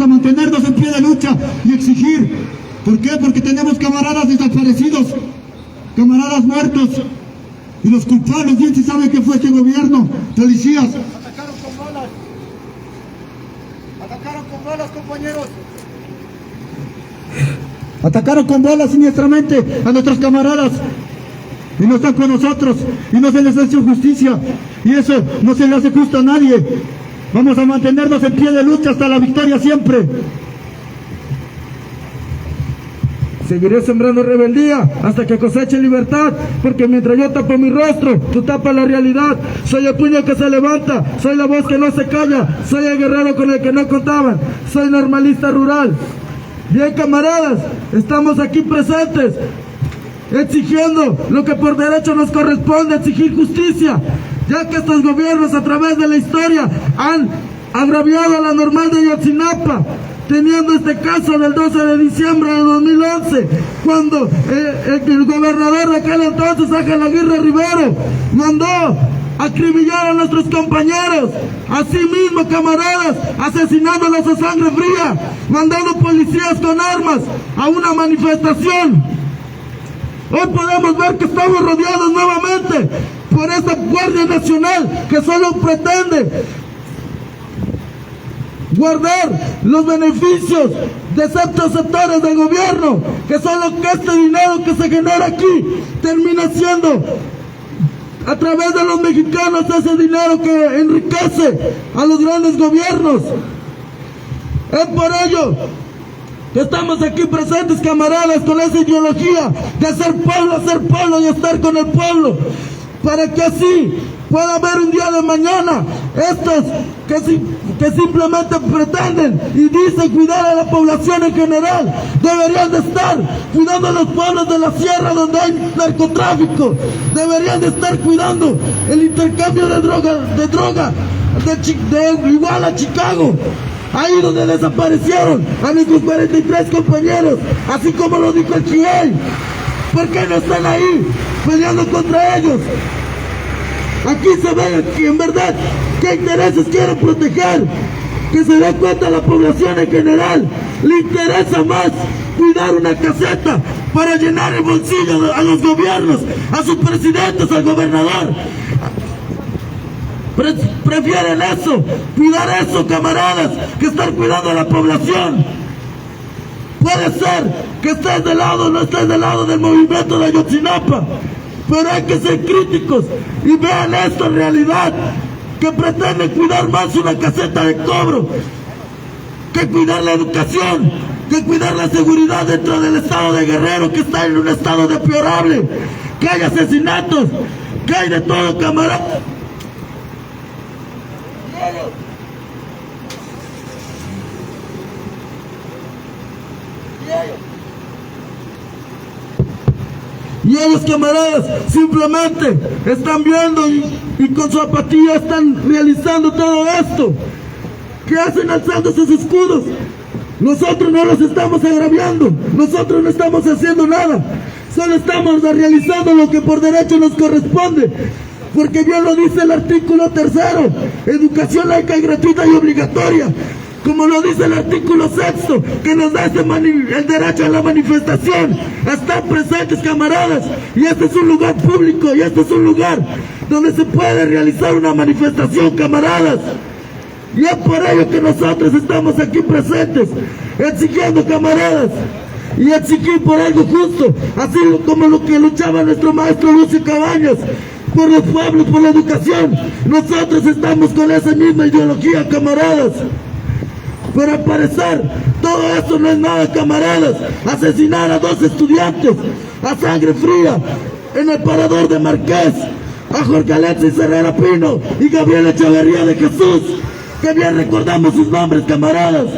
a mantenernos en pie de lucha y exigir. ¿Por qué? Porque tenemos camaradas desaparecidos, camaradas muertos, y los culpables bien se sabe que fue este gobierno, policías. Atacaron con balas, compañeros. Atacaron con balas siniestramente a nuestros camaradas y no están con nosotros y no se les ha hecho justicia y eso no se le hace justo a nadie. Vamos a mantenernos en pie de lucha hasta la victoria siempre. Seguiré sembrando rebeldía hasta que coseche libertad, porque mientras yo tapo mi rostro, tú tapas la realidad. Soy el puño que se levanta, soy la voz que no se calla, soy el guerrero con el que no contaban, soy normalista rural. Bien, camaradas, estamos aquí presentes, exigiendo lo que por derecho nos corresponde, exigir justicia, ya que estos gobiernos a través de la historia han agraviado a la normal de Ayotzinapa, teniendo este caso del 12 de diciembre de 2011, cuando el gobernador de aquel entonces, Ángel Aguirre Rivero, mandó acribillar a nuestros compañeros, asimismo, camaradas, asesinándolos a sangre fría, mandando policías con armas a una manifestación. Hoy podemos ver que estamos rodeados nuevamente por esta Guardia Nacional que solo pretende guardar los beneficios de ciertos sectores del gobierno, que solo que este dinero que se genera aquí termina siendo a través de los mexicanos ese dinero que enriquece a los grandes gobiernos. Es por ello que estamos aquí presentes, camaradas, con esa ideología de hacer pueblo y estar con el pueblo, para que así pueda haber un día de mañana estos que simplemente pretenden y dicen cuidar a la población en general, deberían de estar cuidando a los pueblos de la sierra donde hay narcotráfico, deberían de estar cuidando el intercambio de droga de Iguala a Chicago, ahí donde desaparecieron a nuestros 43 compañeros, así como lo dijo el Chihey. ¿Por qué no están ahí peleando contra ellos? Aquí se ve que en verdad qué intereses quieren proteger, que se dé cuenta la población en general. Le interesa más cuidar una caseta para llenar el bolsillo a los gobiernos, a sus presidentes, al gobernador. Prefieren eso, cuidar eso, camaradas, que estar cuidando a la población. Puede ser que estés del lado o no estés del lado del movimiento de Ayotzinapa, pero hay que ser críticos y vean esto en realidad, que pretenden cuidar más una caseta de cobro que cuidar la educación, que cuidar la seguridad dentro del estado de Guerrero, que está en un estado deplorable, que hay asesinatos, que hay de todo, camarada. Y ellos, camaradas, simplemente están viendo y con su apatía están realizando todo esto. ¿Qué hacen alzando sus escudos? Nosotros no los estamos agraviando, nosotros no estamos haciendo nada, solo estamos realizando lo que por derecho nos corresponde, porque bien lo dice el artículo 3º, educación laica y gratuita y obligatoria, como lo dice el artículo 6º, que nos da el derecho a la manifestación. Están presentes, camaradas, y este es un lugar público, y este es un lugar donde se puede realizar una manifestación, camaradas. Y es por ello que nosotros estamos aquí presentes, exigiendo, camaradas, y exigir por algo justo, así como lo que luchaba nuestro maestro Lucio Cabañas, por los pueblos, por la educación. Nosotros estamos con esa misma ideología, camaradas. Pero al parecer, todo eso no es nada, camaradas. Asesinar a 2 estudiantes a sangre fría en el parador de Marqués, a Jorge Alexis Herrera Pino y Gabriel Echeverría de Jesús, que bien recordamos sus nombres, camaradas.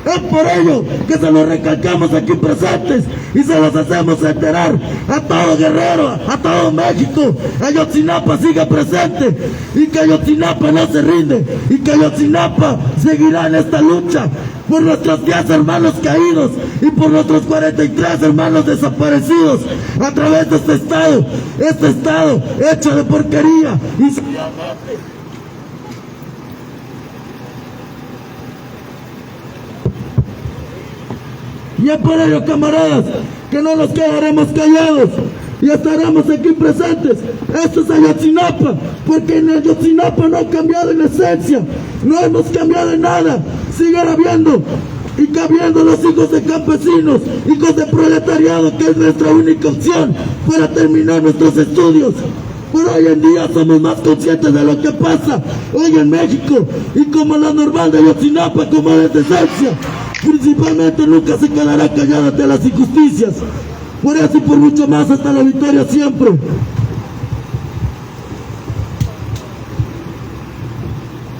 Es por ello que se los recalcamos aquí presentes y se los hacemos enterar a todo Guerrero, a todo México. Ayotzinapa sigue presente y que Ayotzinapa no se rinde y que Ayotzinapa seguirá en esta lucha por nuestros 10 hermanos caídos y por nuestros 43 hermanos desaparecidos a través de este estado hecho de porquería y Y es por ello, camaradas, que no nos quedaremos callados y estaremos aquí presentes. Esto es Ayotzinapa, porque en Ayotzinapa no ha cambiado en esencia, no hemos cambiado en nada. Siguen habiendo y cabiendo los hijos de campesinos, hijos de proletariado, que es nuestra única opción para terminar nuestros estudios. Pero hoy en día somos más conscientes de lo que pasa hoy en México, y como la normal de Ayotzinapa, como de esencia, principalmente nunca se quedará callada ante las injusticias. Por eso y por mucho más, hasta la victoria siempre.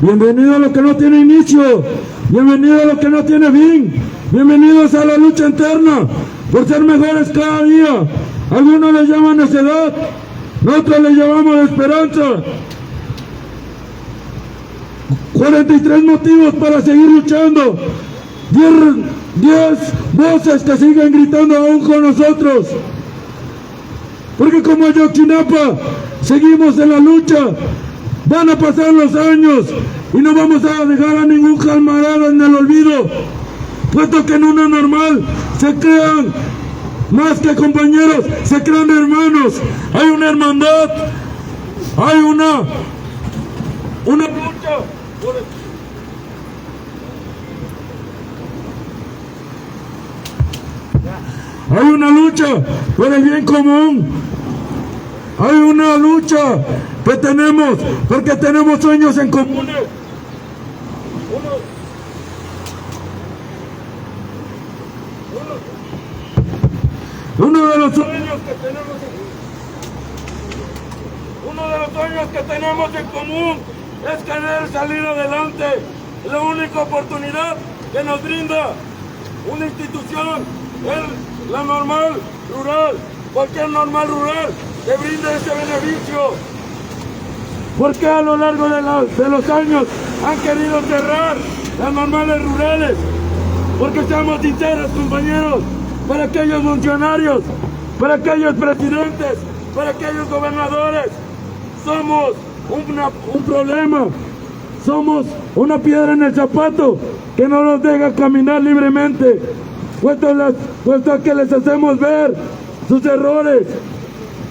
Bienvenido a lo que no tiene inicio, bienvenido a lo que no tiene fin, bienvenidos a la lucha interna por ser mejores cada día. Algunos le llaman necedad, nosotros le llamamos esperanza. 43 motivos para seguir luchando, 10 voces que siguen gritando aún con nosotros, porque como Ayotzinapa seguimos en la lucha. Van a pasar los años y no vamos a dejar a ningún camarada en el olvido, puesto que en una normal se crean más que compañeros, se crean hermanos. Hay una hermandad, hay una lucha. Hay una lucha por el bien común. Hay una lucha que tenemos, porque tenemos sueños en común. Uno de los sueños que tenemos en común es querer salir adelante. Es la única oportunidad que nos brinda una institución, la normal rural, cualquier normal rural que brinde ese beneficio. Porque a lo largo de los años han querido cerrar las normales rurales. Porque seamos sinceros, compañeros, para aquellos funcionarios, para aquellos presidentes, para aquellos gobernadores, somos un problema, somos una piedra en el zapato que no nos deja caminar libremente, puesto que les hacemos ver sus errores.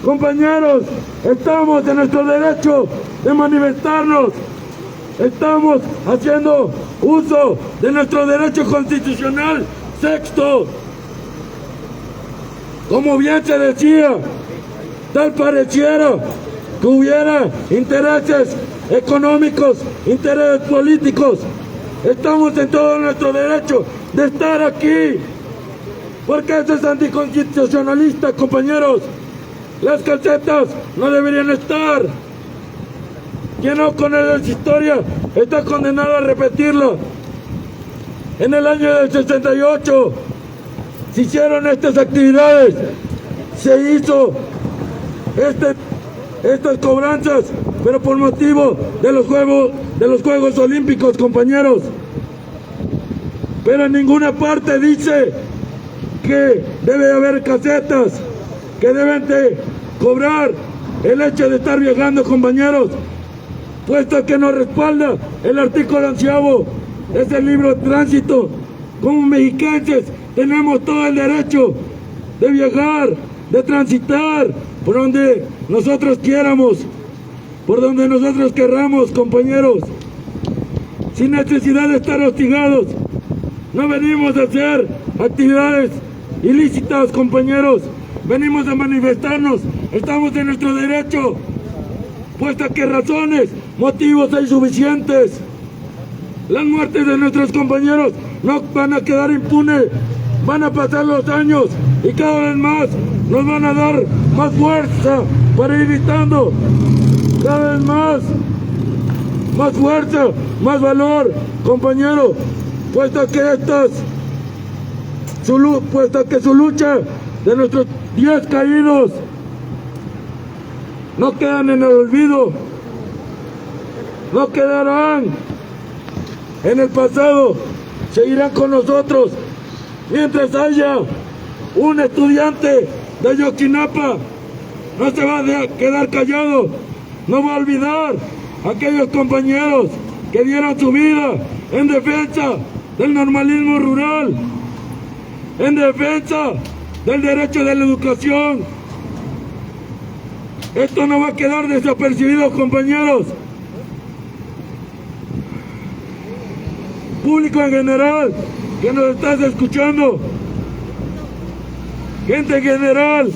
Compañeros, estamos en nuestro derecho de manifestarnos, estamos haciendo uso de nuestro derecho constitucional sexto. Como bien se decía, tal pareciera que hubiera intereses económicos, intereses políticos. Estamos en todo nuestro derecho de estar aquí, porque eso es anticonstitucionalista, compañeros. Las casetas no deberían estar. Quien no conoce la historia está condenado a repetirla. En el año del 68 se hicieron estas actividades, se hizo estas cobranzas, pero por motivo de los Juegos Olímpicos, compañeros. Pero en ninguna parte dice que debe haber casetas, que deben de cobrar el hecho de estar viajando, compañeros, puesto que nos respalda el artículo 11º de ese libro de tránsito. Como mexicanos tenemos todo el derecho de viajar, de transitar por donde nosotros quieramos, por donde nosotros querramos, compañeros, sin necesidad de estar hostigados. No venimos a hacer actividades ilícitas, compañeros, venimos a manifestarnos, estamos en nuestro derecho, puesto que razones, motivos hay suficientes. Las muertes de nuestros compañeros no van a quedar impunes, van a pasar los años y cada vez más nos van a dar más fuerza para ir gritando, cada vez más fuerza, más valor, compañero, puesto que su lucha de nuestros 10 caídos no quedan en el olvido, no quedarán en el pasado, seguirán con nosotros. Mientras haya un estudiante de Ayotzinapa, no se va a quedar callado, no va a olvidar a aquellos compañeros que dieron su vida en defensa del normalismo rural. en defensa del derecho de la educación. Esto no va a quedar desapercibido, compañeros. Público en general que nos estás escuchando, gente en general,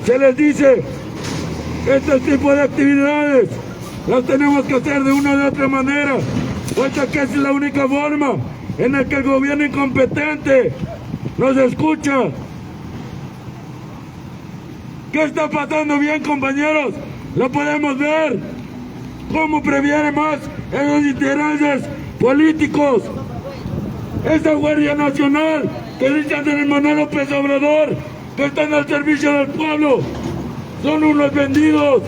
se les dice este tipo de actividades las tenemos que hacer de una u otra manera, puesto que es la única forma en la que el gobierno incompetente nos escucha. ¿Qué está pasando bien, compañeros? Lo podemos ver. ¿Cómo previene más esos intereses políticos? Esta Guardia Nacional que dice Andrés Manuel López Obrador que están al servicio del pueblo, son unos vendidos.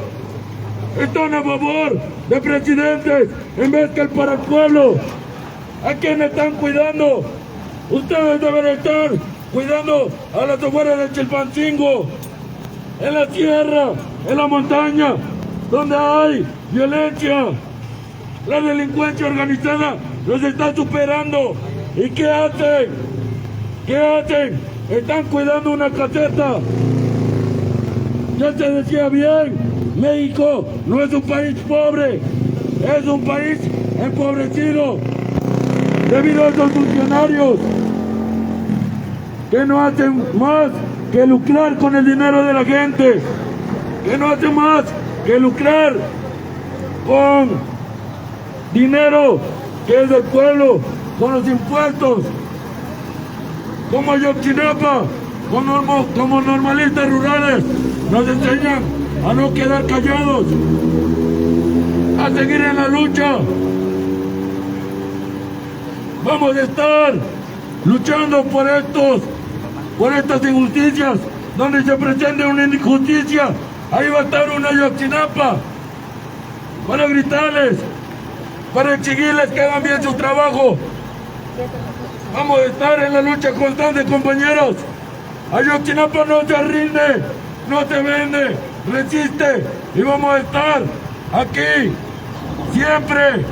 Están a favor de presidentes en vez que para el pueblo. ¿A quién están cuidando? Ustedes deben estar cuidando a las afueras de Chilpancingo, en la sierra, en la montaña, donde hay violencia. La delincuencia organizada los está superando. ¿Y qué hacen? ¿Qué hacen? Están cuidando una caseta. Ya se decía bien, México no es un país pobre, es un país empobrecido debido a esos funcionarios que no hacen más que lucrar con el dinero de la gente, que no hacen más que lucrar con dinero que es del pueblo, con los impuestos, como Ayotzinapa, como normalistas rurales, nos enseñan a no quedar callados, a seguir en la lucha. Vamos a estar luchando por estas injusticias. Donde se presente una injusticia, ahí va a estar una Ayotzinapa para gritarles, para exigirles que hagan bien su trabajo. Vamos a estar en la lucha constante, compañeros. Ayotzinapa no se rinde, no se vende, resiste, y vamos a estar aquí siempre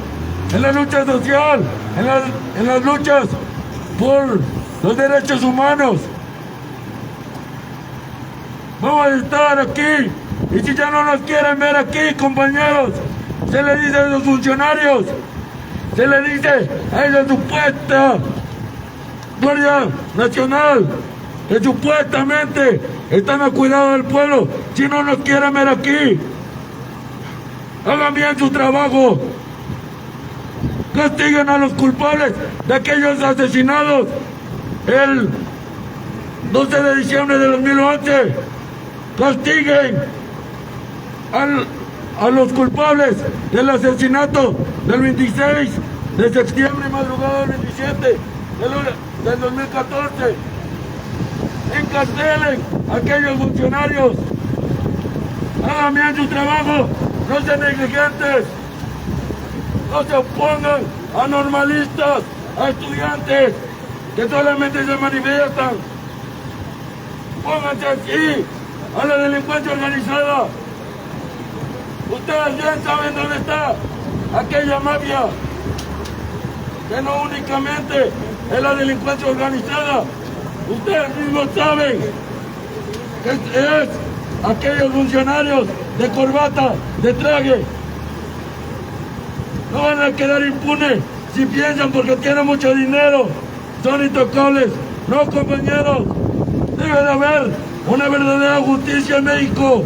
en la lucha social, en las luchas por los derechos humanos. Vamos a estar aquí, y si ya no nos quieren ver aquí, compañeros, se le dice a los funcionarios, se le dice a esa supuesta Guardia Nacional, que supuestamente están a cuidado del pueblo, si no nos quieren ver aquí, hagan bien su trabajo, castiguen a los culpables de aquellos asesinados el 12 de diciembre de 2011, castiguen a los culpables del asesinato del 26 de septiembre, madrugada del 27 del 2014. Encarcelen a aquellos funcionarios. Hagan bien su trabajo, no sean negligentes. No se opongan a normalistas, a estudiantes que solamente se manifiestan. Pónganse así a la delincuencia organizada. Ustedes bien saben dónde está aquella mafia, que no únicamente es la delincuencia organizada. Ustedes mismos saben que es aquellos funcionarios de corbata, de traje. No van a quedar impunes si piensan porque tienen mucho dinero, son intocables. No, compañeros, debe de haber una verdadera justicia en México.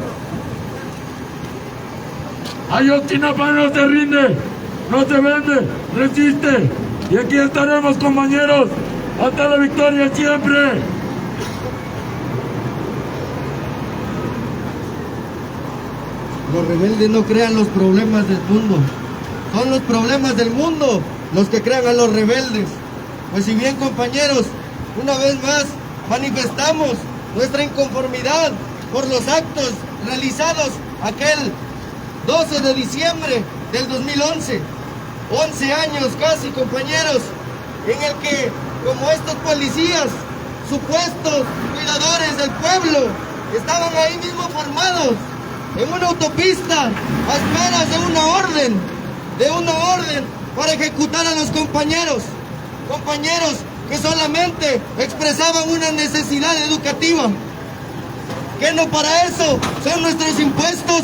Ayotzinapa no se rinde, no se vende, resiste. Y aquí estaremos, compañeros, hasta la victoria siempre. Los rebeldes no crean los problemas del mundo. Son los problemas del mundo los que crean a los rebeldes. Pues si bien, compañeros, una vez más manifestamos nuestra inconformidad por los actos realizados aquel 12 de diciembre del 2011, 11 años casi, compañeros, en el que, como estos policías, supuestos cuidadores del pueblo, estaban ahí mismo formados en una autopista a esperas de una orden para ejecutar a los compañeros que solamente expresaban una necesidad educativa. ¿Qué no para eso son nuestros impuestos?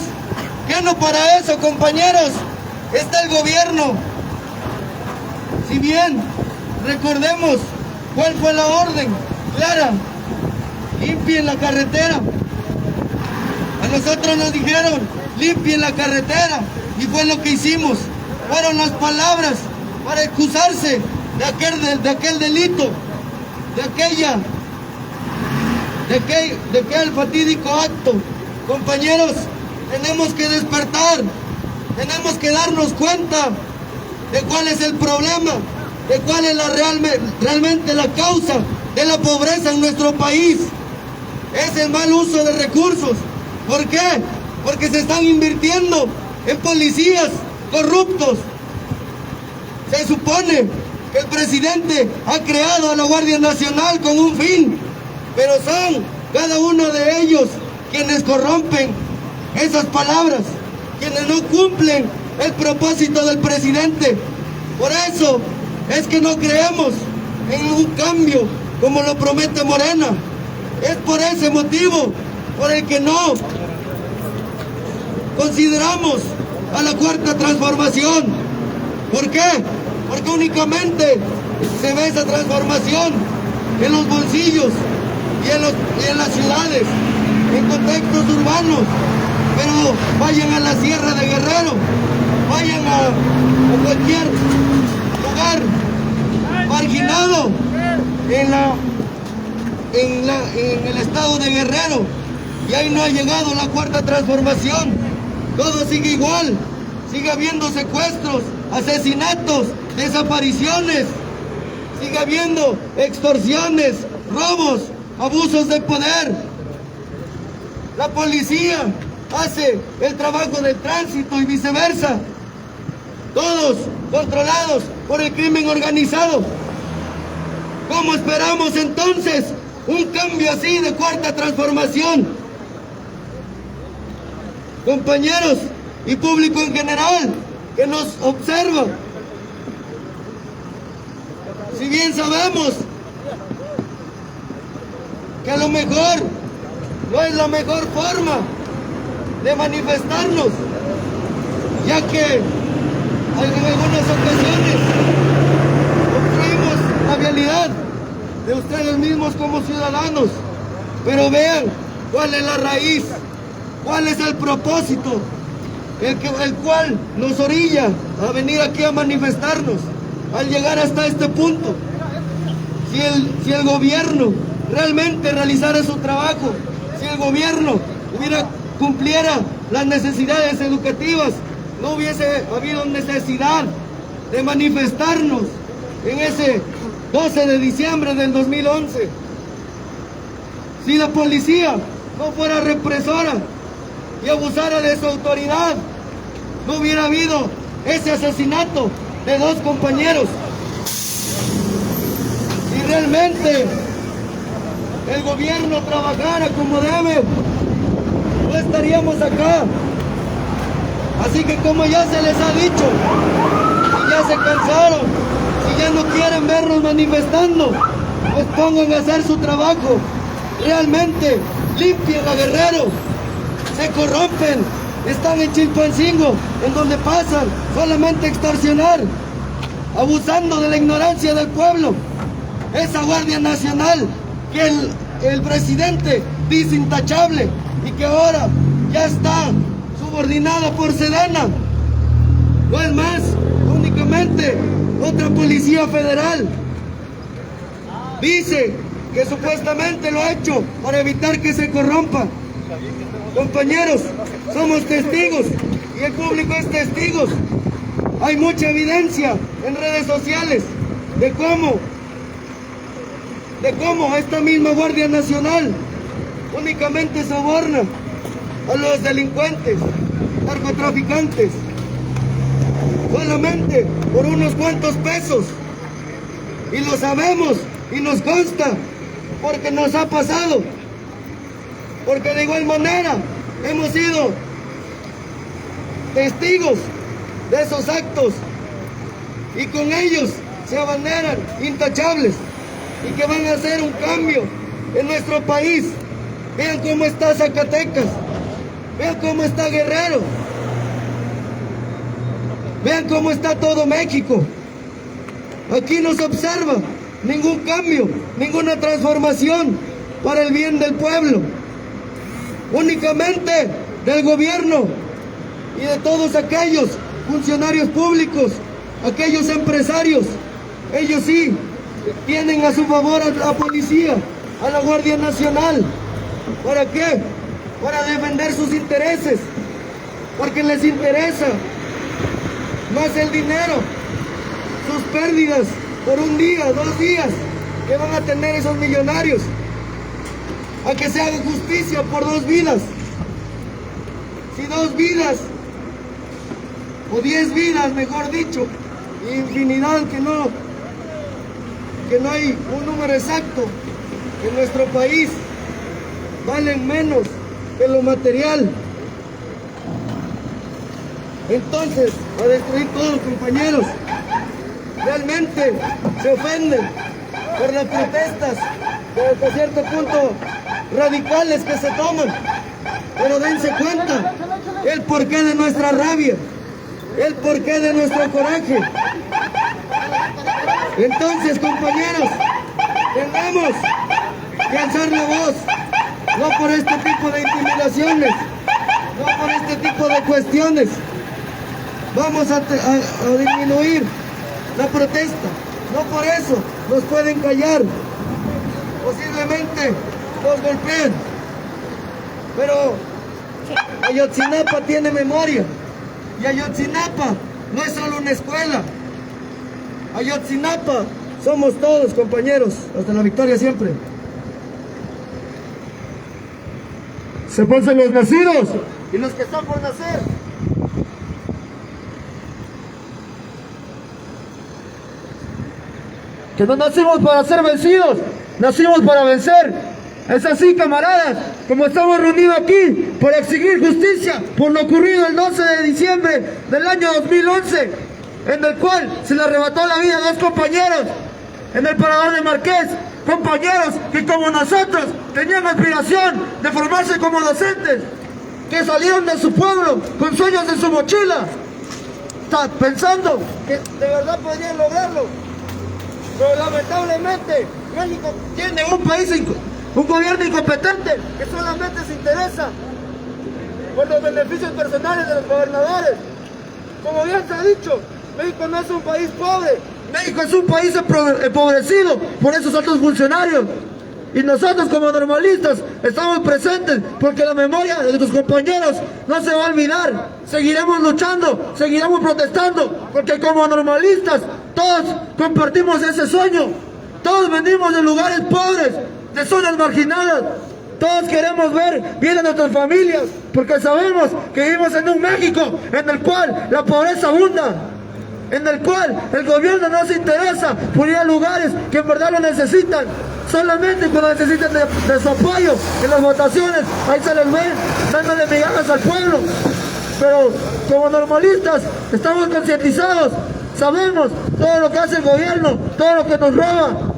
¿Qué no para eso, compañeros, está el gobierno? Si bien recordemos cuál fue la orden clara: limpien la carretera. A nosotros nos dijeron, limpien la carretera, y fue lo que hicimos. Fueron las palabras para excusarse de aquel delito, de aquel fatídico acto. Compañeros, tenemos que despertar, tenemos que darnos cuenta de cuál es el problema, de cuál es realmente la causa de la pobreza en nuestro país. Es el mal uso de recursos. ¿Por qué? Porque se están invirtiendo en policías corruptos. Se supone que el presidente ha creado a la Guardia Nacional con un fin, pero son cada uno de ellos quienes corrompen esas palabras, quienes no cumplen el propósito del presidente. Por eso es que no creemos en un cambio como lo promete Morena. Es por ese motivo por el que no consideramos a la Cuarta Transformación. ¿Por qué? Porque únicamente se ve esa transformación en los bolsillos y en las ciudades, en contextos urbanos. Pero vayan a la Sierra de Guerrero, vayan a cualquier lugar marginado en el estado de Guerrero, y ahí no ha llegado la Cuarta Transformación. Todo sigue igual, sigue habiendo secuestros, asesinatos, desapariciones, sigue habiendo extorsiones, robos, abusos de poder. La policía hace el trabajo del tránsito y viceversa, todos controlados por el crimen organizado. ¿Cómo esperamos entonces un cambio así de Cuarta Transformación? Compañeros y público en general que nos observa, si bien sabemos que a lo mejor no es la mejor forma de manifestarnos, ya que en algunas ocasiones obstruimos la vialidad de ustedes mismos como ciudadanos, pero vean cuál es la raíz, cuál es el propósito, el cual nos orilla a venir aquí a manifestarnos, al llegar hasta este punto. Si el gobierno realmente realizara su trabajo, si el gobierno cumpliera las necesidades educativas, no hubiese habido necesidad de manifestarnos en ese 12 de diciembre del 2011. Si la policía no fuera represora y abusara de su autoridad, no hubiera habido ese asesinato de 2 compañeros. Si realmente el gobierno trabajara como debe, no estaríamos acá. Así que, como ya se les ha dicho, si ya se cansaron, si ya no quieren vernos manifestando, pues pongan a hacer su trabajo. Realmente limpien a Guerrero. Se corrompen, están en Chilpancingo, en donde pasan solamente a extorsionar, abusando de la ignorancia del pueblo. Esa Guardia Nacional que el presidente dice intachable y que ahora ya está subordinada por Sedena, no es más únicamente otra policía federal. Dice que supuestamente lo ha hecho para evitar que se corrompa. Compañeros, somos testigos y el público es testigo. Hay mucha evidencia en redes sociales de cómo esta misma Guardia Nacional únicamente soborna a los delincuentes, narcotraficantes, solamente por unos cuantos pesos. Y lo sabemos y nos consta porque nos ha pasado. Porque de igual manera hemos sido testigos de esos actos y con ellos se abanderan intachables. y que van a hacer un cambio en nuestro país. Vean cómo está Zacatecas, vean cómo está Guerrero, vean cómo está todo México. Aquí no se observa ningún cambio, ninguna transformación para el bien del pueblo. Únicamente del gobierno y de todos aquellos funcionarios públicos, aquellos empresarios. Ellos sí tienen a su favor a la policía, a la Guardia Nacional. ¿Para qué? Para defender sus intereses, porque les interesa más el dinero, sus pérdidas por un día, 2 días que van a tener esos millonarios, a que se haga justicia por 2 vidas. Si 2 vidas, o 10 vidas, mejor dicho, infinidad, que no hay un número exacto, en nuestro país valen menos que lo material. Entonces, a destruir todos, compañeros. Realmente se ofenden por las protestas, hasta cierto punto radicales que se toman, pero dense cuenta el porqué de nuestra rabia, el porqué de nuestro coraje. Entonces, compañeros, tenemos que alzar la voz, no por este tipo de intimidaciones, no por este tipo de cuestiones. Vamos a disminuir la protesta, no por eso nos pueden callar, posiblemente nos golpeen, pero Ayotzinapa tiene memoria, y Ayotzinapa no es solo una escuela. Ayotzinapa somos todos, compañeros. Hasta la victoria siempre. Se pasan los nacidos Y los que están por nacer. Que no nacimos para ser vencidos, nacimos para vencer. Es así, camaradas, como estamos reunidos aquí para exigir justicia por lo ocurrido el 12 de diciembre del año 2011, en el cual se le arrebató la vida a 2 compañeros en el parador de Marqués, compañeros que como nosotros tenían aspiración de formarse como docentes, que salieron de su pueblo con sueños en su mochila, pensando que de verdad podrían lograrlo. Pero lamentablemente México tiene un gobierno incompetente que solamente se interesa por los beneficios personales de los gobernadores. Como bien se ha dicho, México no es un país pobre, México es un país empobrecido por esos altos funcionarios. Y nosotros como normalistas estamos presentes porque la memoria de nuestros compañeros no se va a olvidar. Seguiremos luchando, seguiremos protestando, porque como normalistas todos compartimos ese sueño. Todos venimos de lugares pobres, de zonas marginadas. Todos queremos ver bien a nuestras familias, porque sabemos que vivimos en un México en el cual la pobreza abunda, en el cual el gobierno no se interesa por ir a lugares que en verdad lo necesitan. Solamente cuando necesitan de su apoyo en las votaciones, ahí se les ve dándole migajas al pueblo. Pero como normalistas estamos concientizados, sabemos todo lo que hace el gobierno, todo lo que nos roba.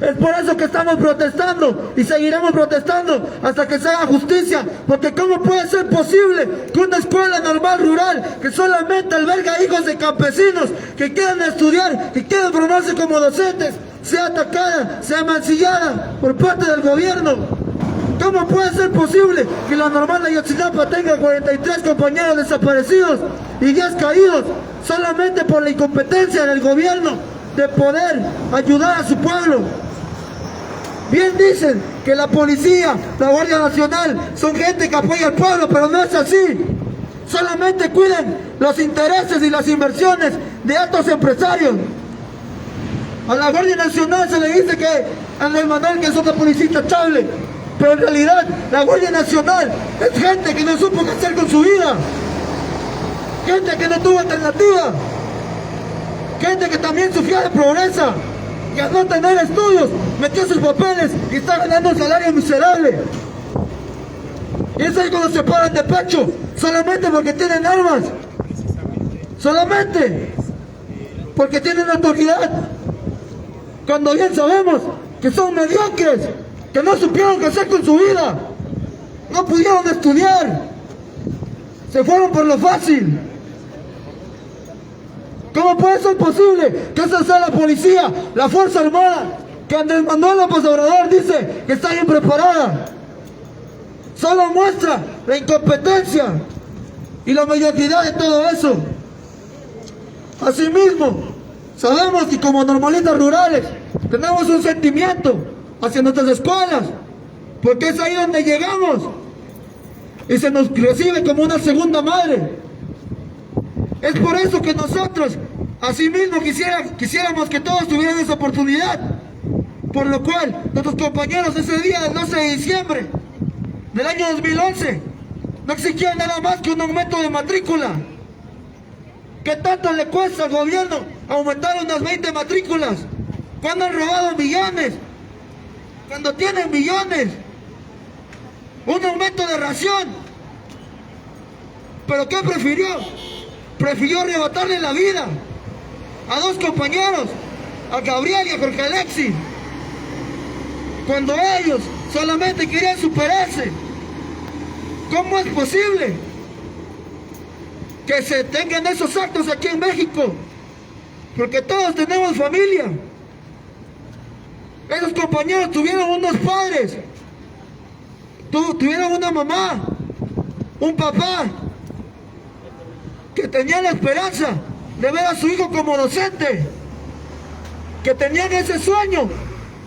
Es por eso que estamos protestando y seguiremos protestando hasta que se haga justicia, porque ¿cómo puede ser posible que una escuela normal rural que solamente alberga hijos de campesinos que quieran estudiar, que quieran formarse como docentes, sea atacada, sea mancillada por parte del gobierno? ¿Cómo puede ser posible que la normal de Ayotzinapa tenga 43 compañeros desaparecidos y 10 caídos solamente por la incompetencia del gobierno de poder ayudar a su pueblo? Bien dicen que la policía, la Guardia Nacional son gente que apoya al pueblo, pero no es así. Solamente cuidan los intereses y las inversiones de altos empresarios. A la Guardia Nacional se le dice que Andrés Manuel que es otra policía intachable, pero en realidad la Guardia Nacional es gente que no supo qué hacer con su vida, gente que no tuvo alternativa, gente que también sufría de pobreza, que al no tener estudios metió sus papeles y está ganando un salario miserable. Y es ahí cuando se paran de pecho, solamente porque tienen armas, solamente porque tienen autoridad. cuando bien sabemos que son mediocres, que no supieron qué hacer con su vida, no pudieron estudiar, se fueron por lo fácil. ¿Cómo puede ser posible que esa sea la policía, la Fuerza Armada, que Andrés Manuel López Obrador dice que está bien preparada? Solo muestra la incompetencia y la mediocridad de todo eso. Asimismo, sabemos que como normalistas rurales tenemos un sentimiento hacia nuestras escuelas, porque es ahí donde llegamos y se nos recibe como una segunda madre. Es por eso que nosotros, asimismo, quisiéramos que todos tuvieran esa oportunidad, por lo cual nuestros compañeros ese día del 12 de diciembre del año 2011 no exigían nada más que un aumento de matrícula. ¿Qué tanto le cuesta al gobierno aumentar unas 20 matrículas cuando han robado millones? Cuando tienen millones, un aumento de ración. ¿Pero qué prefirió? Prefirió arrebatarle la vida a dos compañeros, a Gabriel y a Jorge Alexis, cuando ellos solamente querían superarse. ¿Cómo es posible que se tengan esos actos aquí en México? Porque todos tenemos familia. Esos compañeros tuvieron unos padres, tuvieron una mamá, un papá, que tenían la esperanza de ver a su hijo como docente, que tenían ese sueño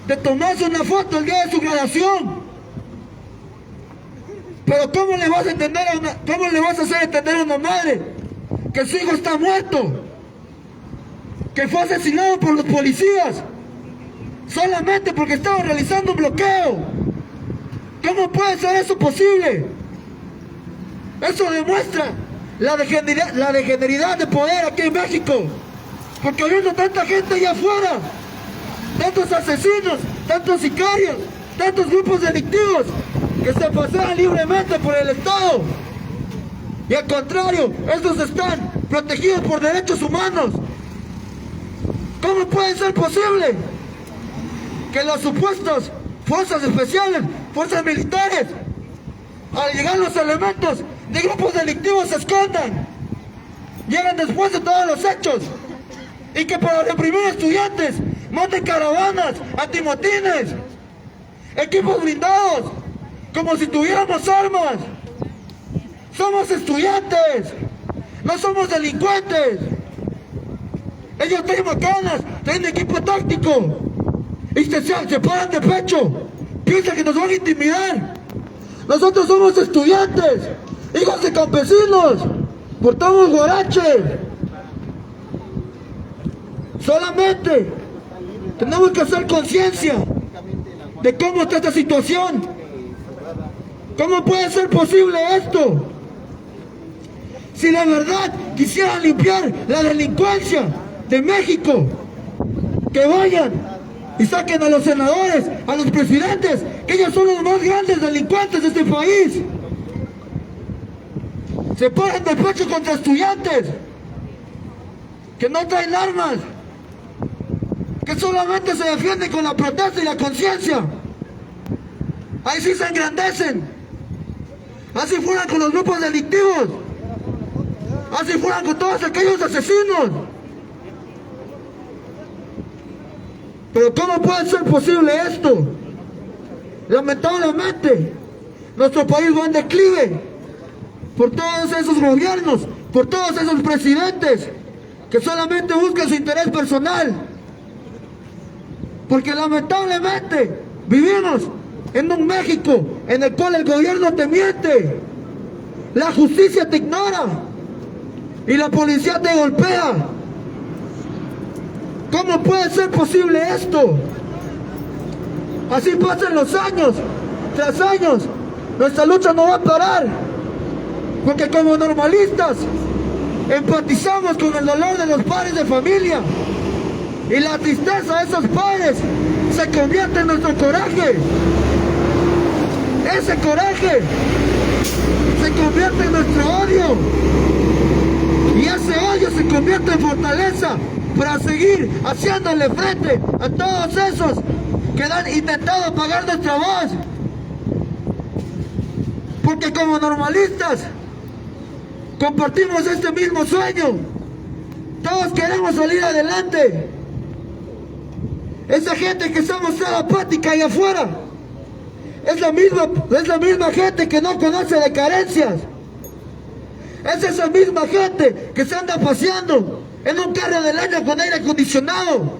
de tomarse una foto el día de su graduación. Pero ¿cómo le vas a hacer entender a una madre que su hijo está muerto, que fue asesinado por los policías solamente porque estaba realizando un bloqueo? ¿Cómo puede ser eso posible? Eso demuestra la degeneridad de poder aquí en México, porque habiendo tanta gente allá afuera, tantos asesinos, tantos sicarios, tantos grupos delictivos que se pasean libremente por el Estado, y al contrario, estos están protegidos por derechos humanos. ¿Cómo puede ser posible que las supuestas fuerzas especiales, fuerzas militares, al llegar los elementos de grupos delictivos se escondan, llegan después de todos los hechos, y que para reprimir estudiantes manden caravanas, antimotines, equipos blindados, como si tuviéramos armas? Somos estudiantes, no somos delincuentes. Ellos traen macanas, traen equipo táctico, y se paran de pecho, piensan que nos van a intimidar. Nosotros somos estudiantes, hijos de campesinos, portamos guaraches. Solamente tenemos que hacer conciencia de cómo está esta situación. ¿Cómo puede ser posible esto? Si la verdad quisieran limpiar la delincuencia de México, que vayan y saquen a los senadores, a los presidentes, que ellos son los más grandes delincuentes de este país. Se paran de pecho contra estudiantes que no traen armas, que solamente se defienden con la protesta y la conciencia. Ahí sí se engrandecen. Así fueran con los grupos delictivos, así fueran con todos aquellos asesinos. Pero ¿cómo puede ser posible esto? Lamentablemente, nuestro país va en declive por todos esos gobiernos, por todos esos presidentes que solamente buscan su interés personal. Porque lamentablemente vivimos en un México en el cual el gobierno te miente, la justicia te ignora y la policía te golpea. ¿Cómo puede ser posible esto? Así pasan los años tras años, nuestra lucha no va a parar, porque como normalistas empatizamos con el dolor de los padres de familia, y la tristeza de esos padres se convierte en nuestro coraje. Ese coraje se convierte en nuestro odio. y ese odio se convierte en fortaleza para seguir haciéndole frente a todos esos que han intentado apagar nuestra voz. Porque como normalistas compartimos este mismo sueño. Todos queremos salir adelante. Esa gente que está mostrada apática ahí afuera es la misma gente que no conoce de carencias. Es esa misma gente que se anda paseando en un carro del año con aire acondicionado.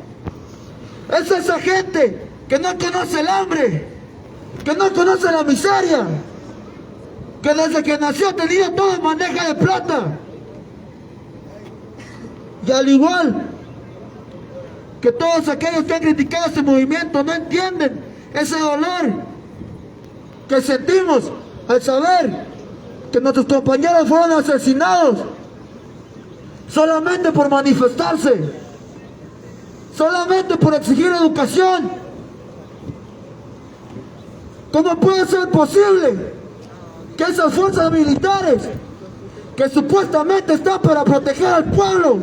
Es esa gente que no conoce el hambre, que no conoce la miseria, que desde que nació ha tenido todo en bandeja de plata. Y al igual que todos aquellos que han criticado este movimiento, no entienden ese dolor que sentimos al saber que nuestros compañeros fueron asesinados solamente por manifestarse, solamente por exigir educación. ¿Cómo puede ser posible que esas fuerzas militares que supuestamente están para proteger al pueblo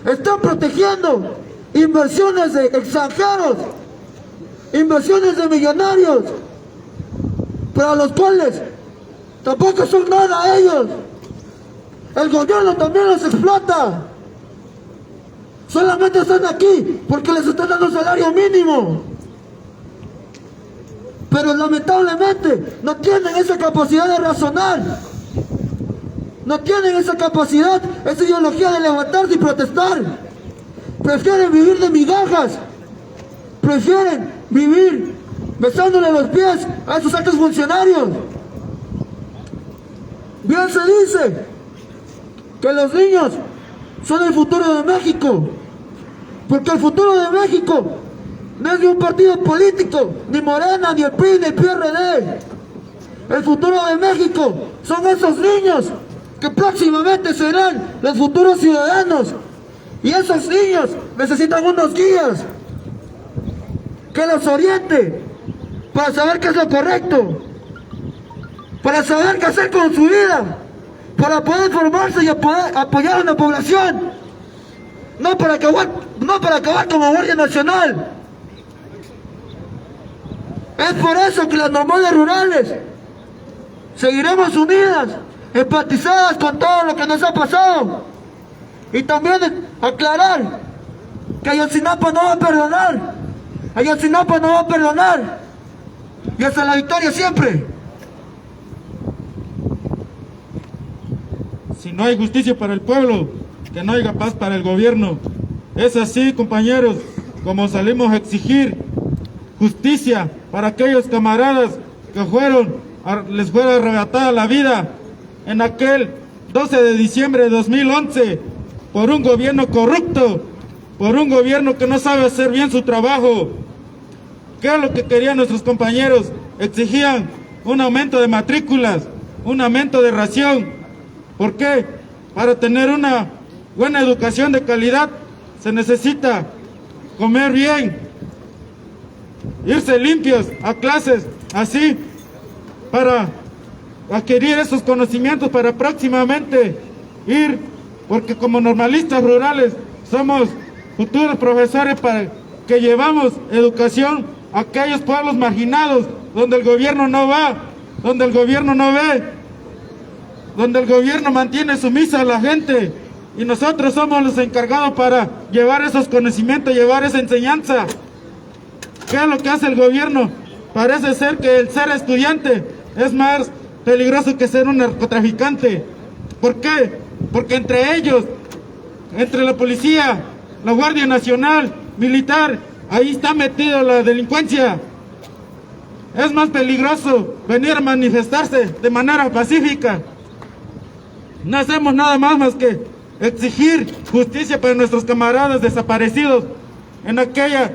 están protegiendo inversiones de extranjeros, inversiones de millonarios, para los cuales tampoco son nada ellos? El gobierno también los explota. Solamente están aquí porque les están dando salario mínimo. Pero lamentablemente no tienen esa capacidad de razonar. No tienen esa capacidad, esa ideología de levantarse y protestar. Prefieren vivir de migajas. Prefieren vivir besándole los pies a esos altos funcionarios. Bien se dice que los niños son el futuro de México. Porque el futuro de México no es de un partido político, ni Morena, ni el PRI, ni el PRD. El futuro de México son esos niños que próximamente serán los futuros ciudadanos. Y esos niños necesitan unos guías que los oriente para saber qué es lo correcto, para saber qué hacer con su vida, para poder formarse y poder apoyar a la población, no para acabar como Guardia Nacional. Es por eso que las normales rurales seguiremos unidas, empatizadas con todo lo que nos ha pasado. Y también aclarar que Ayotzinapa no va a perdonar. Ayotzinapa no va a perdonar. Y hasta la victoria siempre. Si no hay justicia para el pueblo, que no haya paz para el gobierno. Es así, compañeros, como salimos a exigir justicia para aquellos camaradas que les fue arrebatada la vida en aquel 12 de diciembre de 2011 por un gobierno corrupto, por un gobierno que no sabe hacer bien su trabajo. ¿Qué es lo que querían nuestros compañeros? Exigían un aumento de matrículas, un aumento de ración. ¿Por qué? Para tener una buena educación de calidad se necesita comer bien, irse limpios a clases, así para adquirir esos conocimientos para próximamente ir, porque como normalistas rurales somos futuros profesores para que llevamos educación a aquellos pueblos marginados donde el gobierno no va, donde el gobierno no ve, donde el gobierno mantiene sumisa a la gente, y nosotros somos los encargados para llevar esos conocimientos, llevar esa enseñanza. ¿Qué es lo que hace el gobierno? Parece ser que el ser estudiante es más peligroso que ser un narcotraficante. ¿Por qué? Porque entre ellos, entre la policía, la Guardia Nacional, militar, ahí está metida la delincuencia. Es más peligroso venir a manifestarse de manera pacífica. No hacemos nada más que exigir justicia para nuestros camaradas desaparecidos en aquella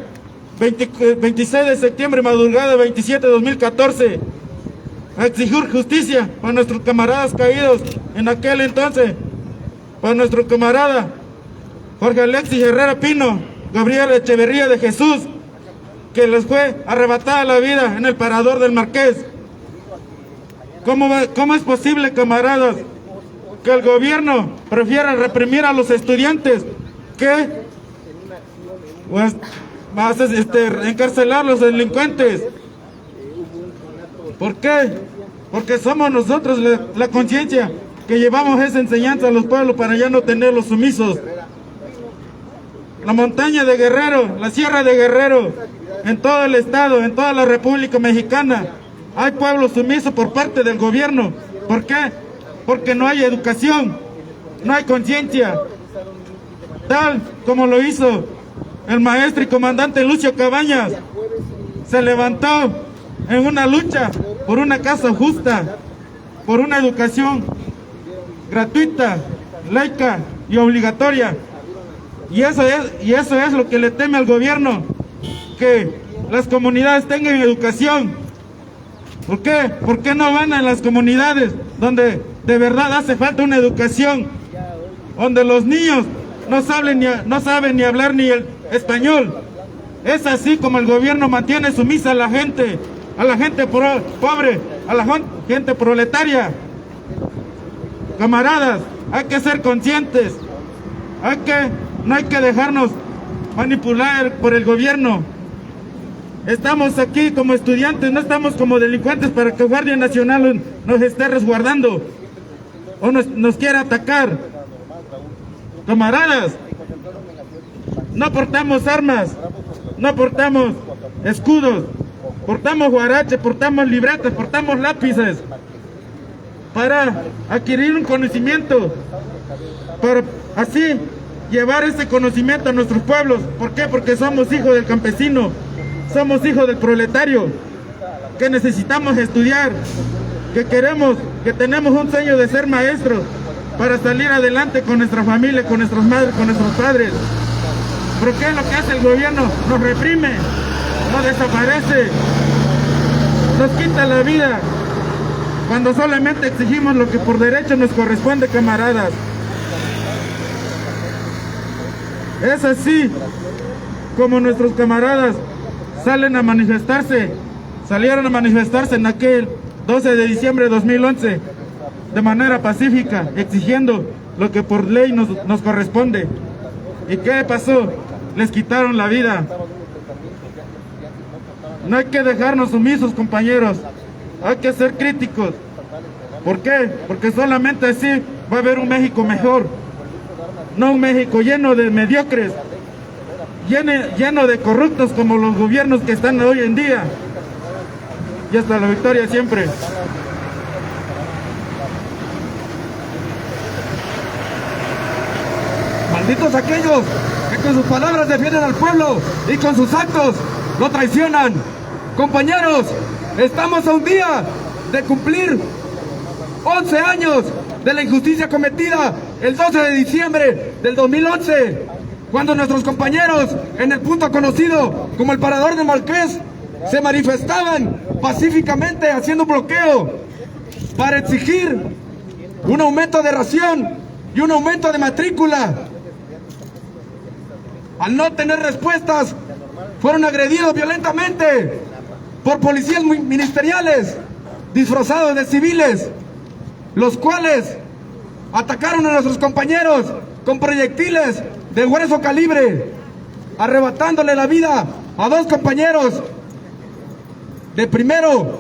26 de septiembre, madrugada 27 de 2014. A exigir justicia para nuestros camaradas caídos en aquel entonces, para nuestro camarada Jorge Alexis Herrera Pino, Gabriel Echeverría de Jesús, que les fue arrebatada la vida en el parador del Marqués. ¿Cómo es posible, camaradas, que el gobierno prefiere reprimir a los estudiantes que pues, encarcelar a los delincuentes. ¿Por qué? Porque somos nosotros la conciencia que llevamos esa enseñanza a los pueblos para ya no tenerlos sumisos. La montaña de Guerrero, la sierra de Guerrero, en todo el estado, en toda la República Mexicana, hay pueblos sumisos por parte del gobierno. ¿Por qué? Porque no hay educación, no hay conciencia. Tal como lo hizo el maestro y comandante Lucio Cabañas, se levantó en una lucha por una casa justa, por una educación gratuita, laica y obligatoria. Y eso es lo que le teme al gobierno, que las comunidades tengan educación. ¿Por qué? ¿Por qué no van a las comunidades donde de verdad hace falta una educación? Donde los niños no saben ni hablar ni el español. Es así como el gobierno mantiene sumisa a la gente pobre, a la gente proletaria. Camaradas, hay que ser conscientes, no hay que dejarnos manipular por el gobierno. Estamos aquí como estudiantes, no estamos como delincuentes para que Guardia Nacional nos esté resguardando o nos quiera atacar. Camaradas, no portamos armas, no portamos escudos, portamos huarache, portamos libretas, portamos lápices para adquirir un conocimiento, para así llevar ese conocimiento a nuestros pueblos. ¿Por qué? Porque somos hijos del campesino, somos hijos del proletario, que necesitamos estudiar, que tenemos un sueño de ser maestros para salir adelante con nuestra familia, con nuestras madres, con nuestros padres. ¿Pero qué es lo que hace el gobierno? Nos reprime, nos desaparece, nos quita la vida, cuando solamente exigimos lo que por derecho nos corresponde, camaradas. Es así como nuestros camaradas salieron a manifestarse en aquel 12 de diciembre de 2011 de manera pacífica, exigiendo lo que por ley nos corresponde. ¿Y qué pasó? Les quitaron la vida. No hay que dejarnos sumisos, compañeros, hay que ser críticos. ¿Por qué? Porque solamente así va a haber un México mejor, no un México lleno de mediocres, lleno de corruptos como los gobiernos que están hoy en día. Y hasta la victoria siempre. Malditos aquellos que con sus palabras defienden al pueblo y con sus actos lo traicionan. Compañeros, estamos a un día de cumplir 11 años de la injusticia cometida el 12 de diciembre del 2011, cuando nuestros compañeros en el punto conocido como el Parador de Marqués se manifestaban pacíficamente haciendo bloqueo para exigir un aumento de ración y un aumento de matrícula. Al no tener respuestas, fueron agredidos violentamente por policías ministeriales disfrazados de civiles, los cuales atacaron a nuestros compañeros con proyectiles de grueso calibre, arrebatándole la vida a dos compañeros de primero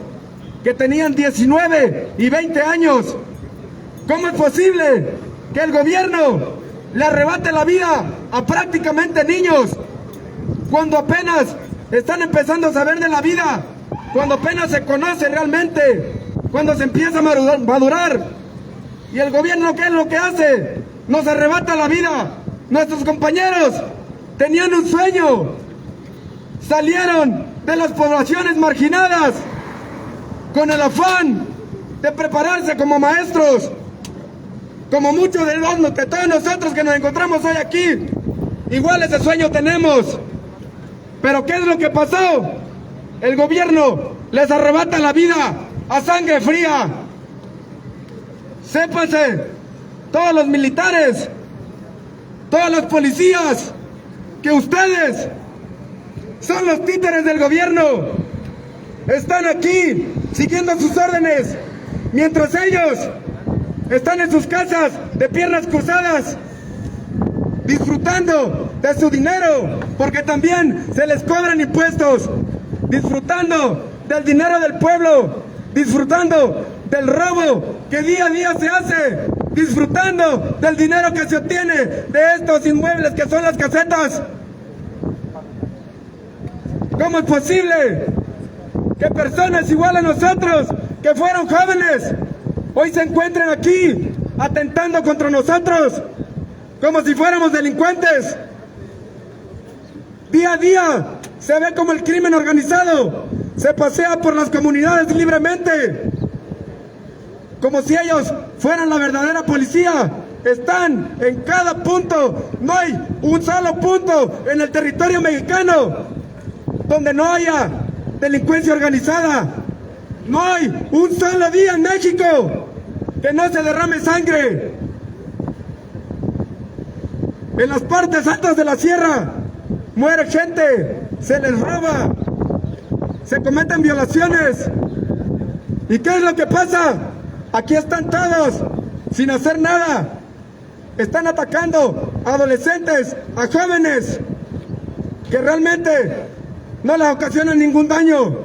que tenían 19 y 20 años. ¿Cómo es posible que el gobierno le arrebate la vida a prácticamente niños cuando apenas están empezando a saber de la vida, cuando apenas se conoce realmente, cuando se empieza a madurar? Y el gobierno, ¿qué es lo que hace? Nos arrebata la vida. Nuestros compañeros tenían un sueño, salieron de las poblaciones marginadas con el afán de prepararse como maestros, como muchos de todos nosotros que nos encontramos hoy aquí. Igual ese sueño tenemos. Pero ¿qué es lo que pasó? El gobierno les arrebata la vida a sangre fría. Sépanse, todos los militares, todos los policías, que ustedes son los títeres del gobierno. Están aquí siguiendo sus órdenes, mientras ellos están en sus casas de piernas cruzadas, disfrutando de su dinero, porque también se les cobran impuestos, disfrutando del dinero del pueblo, disfrutando del robo que día a día se hace, disfrutando del dinero que se obtiene de estos inmuebles que son las casetas. ¿Cómo es posible que personas igual a nosotros, que fueron jóvenes, hoy se encuentren aquí atentando contra nosotros como si fuéramos delincuentes? Día a día se ve como el crimen organizado se pasea por las comunidades libremente, como si ellos fueran la verdadera policía. Están en cada punto. No hay un solo punto en el territorio mexicano donde no haya delincuencia organizada. No hay un solo día en México que no se derrame sangre. En las partes altas de la sierra muere gente, se les roba, se cometen violaciones. ¿Y qué es lo que pasa? Aquí están todos sin hacer nada. Están atacando a adolescentes, a jóvenes que realmente no les ocasionan ningún daño.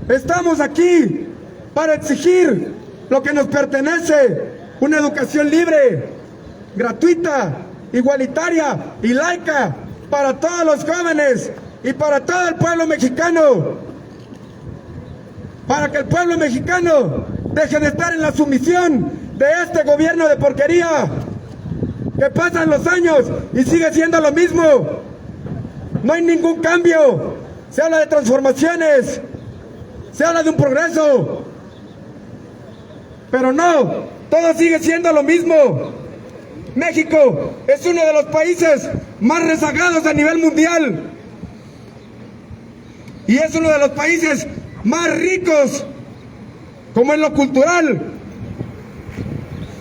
Estamos aquí para exigir lo que nos pertenece: una educación libre, gratuita, igualitaria y laica para todos los jóvenes y para todo el pueblo mexicano, para que el pueblo mexicano deje de estar en la sumisión de este gobierno de porquería, que pasan los años y sigue siendo lo mismo. No hay ningún cambio. Se habla de transformaciones, se habla de un progreso, pero no, todo sigue siendo lo mismo. México es uno de los países más rezagados a nivel mundial y es uno de los países más ricos como en lo cultural.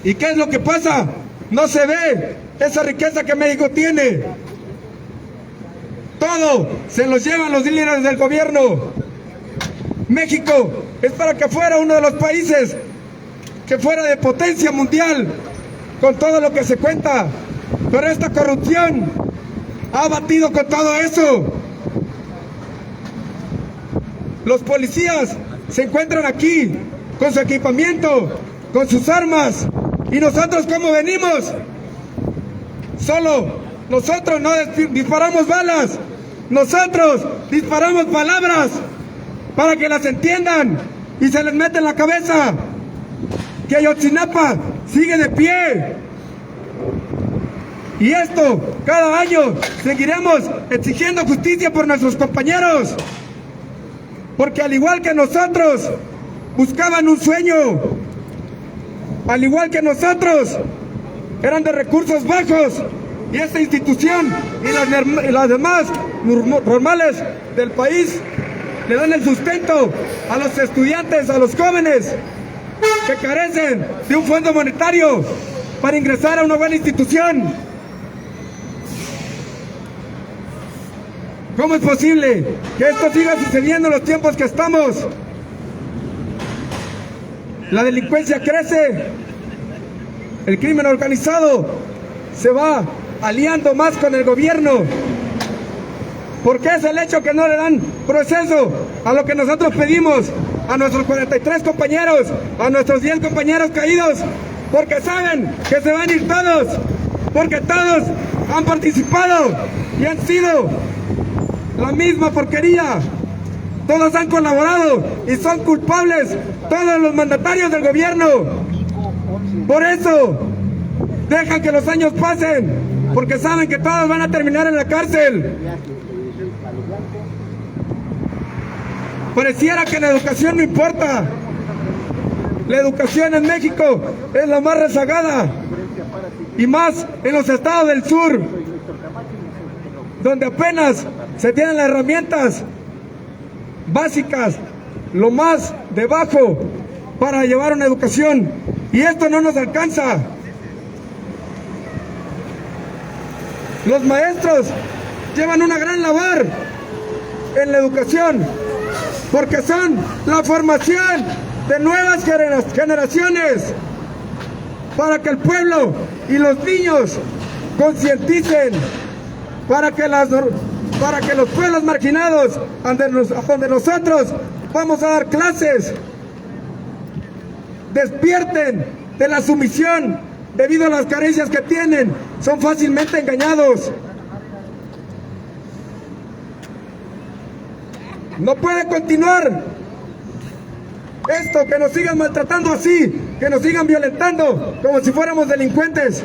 ¿Y qué es lo que pasa? No se ve esa riqueza que México tiene. Todo se los llevan los líderes del gobierno. México es para que fuera uno de los países que fuera de potencia mundial con todo lo que se cuenta, pero esta corrupción ha batido con todo eso. Los policías se encuentran aquí con su equipamiento, con sus armas, y nosotros ¿cómo venimos? Solo nosotros no disparamos balas, nosotros disparamos palabras para que las entiendan y se les mete en la cabeza que Ayotzinapa sigue de pie. Y esto, cada año seguiremos exigiendo justicia por nuestros compañeros, porque al igual que nosotros buscaban un sueño, al igual que nosotros eran de recursos bajos, y esta institución y las demás normales del país le dan el sustento a los estudiantes, a los jóvenes que carecen de un fondo monetario para ingresar a una buena institución. ¿Cómo es posible que esto siga sucediendo en los tiempos que estamos? La delincuencia crece, el crimen organizado se va aliando más con el gobierno, porque es el hecho que no le dan proceso a lo que nosotros pedimos, a nuestros 43 compañeros, a nuestros 10 compañeros caídos, porque saben que se van a ir todos, porque todos han participado y han sido la misma porquería. Todos han colaborado y son culpables todos los mandatarios del gobierno. Por eso dejan que los años pasen, porque saben que todos van a terminar en la cárcel. Pareciera que la educación no importa. La educación en México es la más rezagada, y más en los estados del sur, donde apenas se tienen las herramientas básicas, lo más debajo para llevar una educación, y esto no nos alcanza. Los maestros llevan una gran labor en la educación, porque son la formación de nuevas generaciones. para que el pueblo y los niños concienticen, para que los pueblos marginados, donde nosotros vamos a dar clases, despierten de la sumisión debido a las carencias que tienen, son fácilmente engañados. No puede continuar esto, que nos sigan maltratando así, que nos sigan violentando como si fuéramos delincuentes.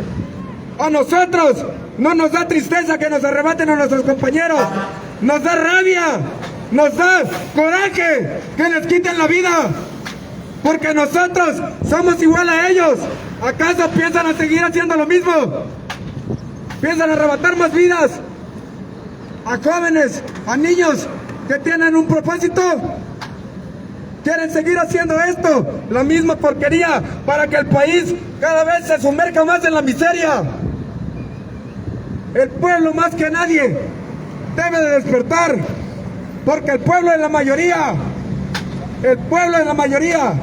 A nosotros no nos da tristeza que nos arrebaten a nuestros compañeros, nos da rabia, nos da coraje que les quiten la vida, porque nosotros somos igual a ellos. ¿Acaso piensan a seguir haciendo lo mismo? ¿Piensan arrebatar más vidas a jóvenes, a niños que tienen un propósito? ¿Quieren seguir haciendo esto? La misma porquería, para que el país cada vez se sumerja más en la miseria. El pueblo más que nadie debe de despertar, porque el pueblo es la mayoría. El pueblo es la mayoría.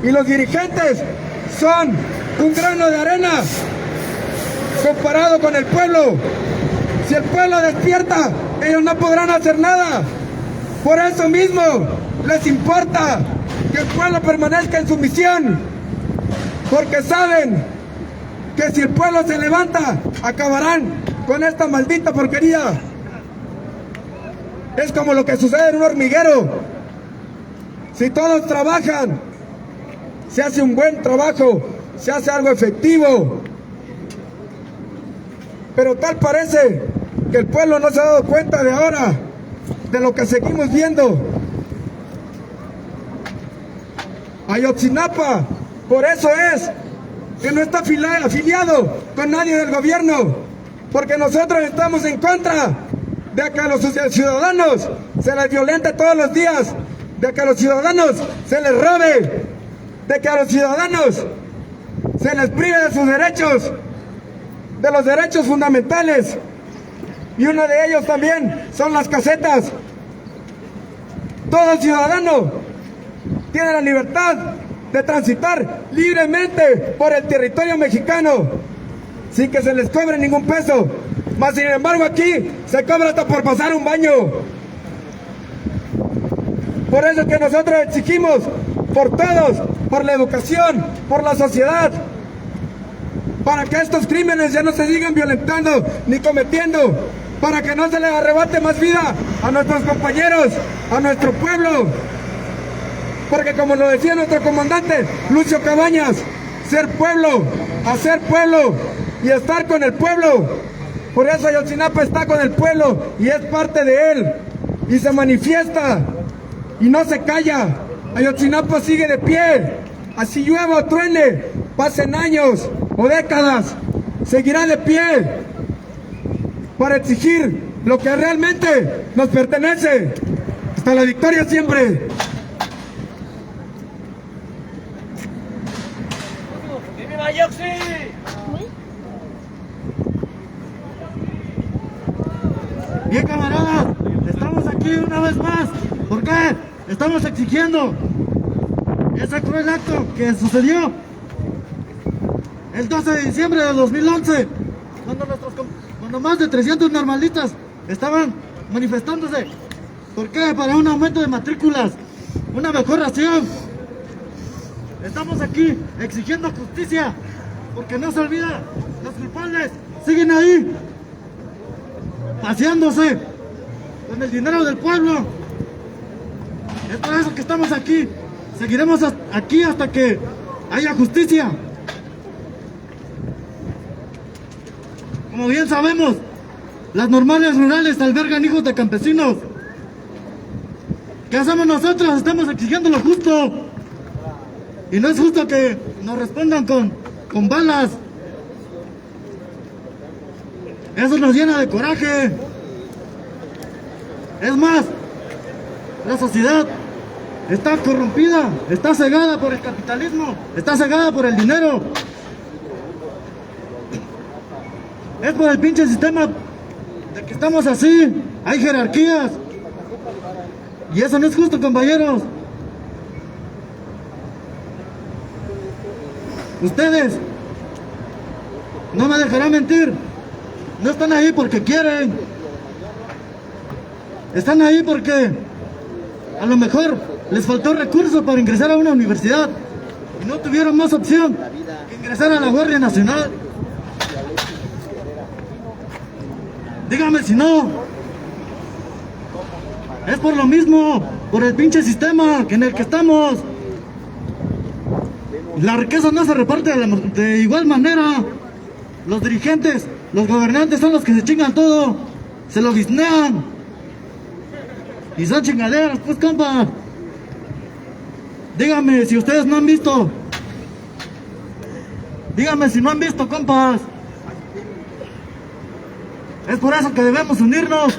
Y los dirigentes son un grano de arena comparado con el pueblo. Si el pueblo despierta, ellos no podrán hacer nada. Por eso mismo les importa que el pueblo permanezca en su misión, porque saben que si el pueblo se levanta, acabarán con esta maldita porquería. Es como lo que sucede en un hormiguero. Si todos trabajan, se hace un buen trabajo, se hace algo efectivo. Pero tal parece que el pueblo no se ha dado cuenta de ahora, de lo que seguimos viendo. Ayotzinapa, por eso es que no está afiliado con nadie del gobierno, porque nosotros estamos en contra de que a los ciudadanos se les violente todos los días, de que a los ciudadanos se les robe, de que a los ciudadanos se les prive de sus derechos, de los derechos fundamentales, y uno de ellos también son las casetas. Todo ciudadano tiene la libertad de transitar libremente por el territorio mexicano sin que se les cobre ningún peso. Mas sin embargo aquí se cobra hasta por pasar un baño. Por eso es que nosotros exigimos por todos, por la educación, por la sociedad, para que estos crímenes ya no se sigan violentando ni cometiendo, para que no se les arrebate más vida a nuestros compañeros, a nuestro pueblo. Porque como lo decía nuestro comandante Lucio Cabañas, ser pueblo, hacer pueblo y estar con el pueblo. Por eso Ayotzinapa está con el pueblo y es parte de él, y se manifiesta y no se calla. Ayotzinapa sigue de pie, así llueva o truene, pasen años o décadas, seguirá de pie para exigir lo que realmente nos pertenece. Hasta la victoria siempre. Bien, camaradas, estamos aquí una vez más. ¿Por qué? Estamos exigiendo ese cruel acto que sucedió el 12 de diciembre de 2011, cuando más de 300 normalistas estaban manifestándose. ¿Por qué? Para un aumento de matrículas, una mejor ración. Estamos aquí exigiendo justicia, porque no se olvida, los culpables siguen ahí, paseándose con el dinero del pueblo. Es por eso que estamos aquí. Seguiremos aquí hasta que haya justicia. Como bien sabemos, las normales rurales albergan hijos de campesinos. ¿Qué hacemos nosotros? Estamos exigiendo lo justo. Y no es justo que nos respondan con balas. Eso nos llena de coraje. Es más, la sociedad está corrompida, está cegada por el capitalismo, está cegada por el dinero. Es por el pinche sistema de que estamos así, hay jerarquías. Y eso no es justo, compañeros. Ustedes, no me dejarán mentir, no están ahí porque quieren, están ahí porque a lo mejor les faltó recursos para ingresar a una universidad y no tuvieron más opción que ingresar a la Guardia Nacional. Dígame si no, es por lo mismo, por el pinche sistema en el que estamos. La riqueza no se reparte de igual manera. Los dirigentes, los gobernantes son los que se chingan todo, se lo bisnean. Y son chingaderas, pues, compa. Dígame si ustedes no han visto. Dígame si no han visto, compas. Es por eso que debemos unirnos.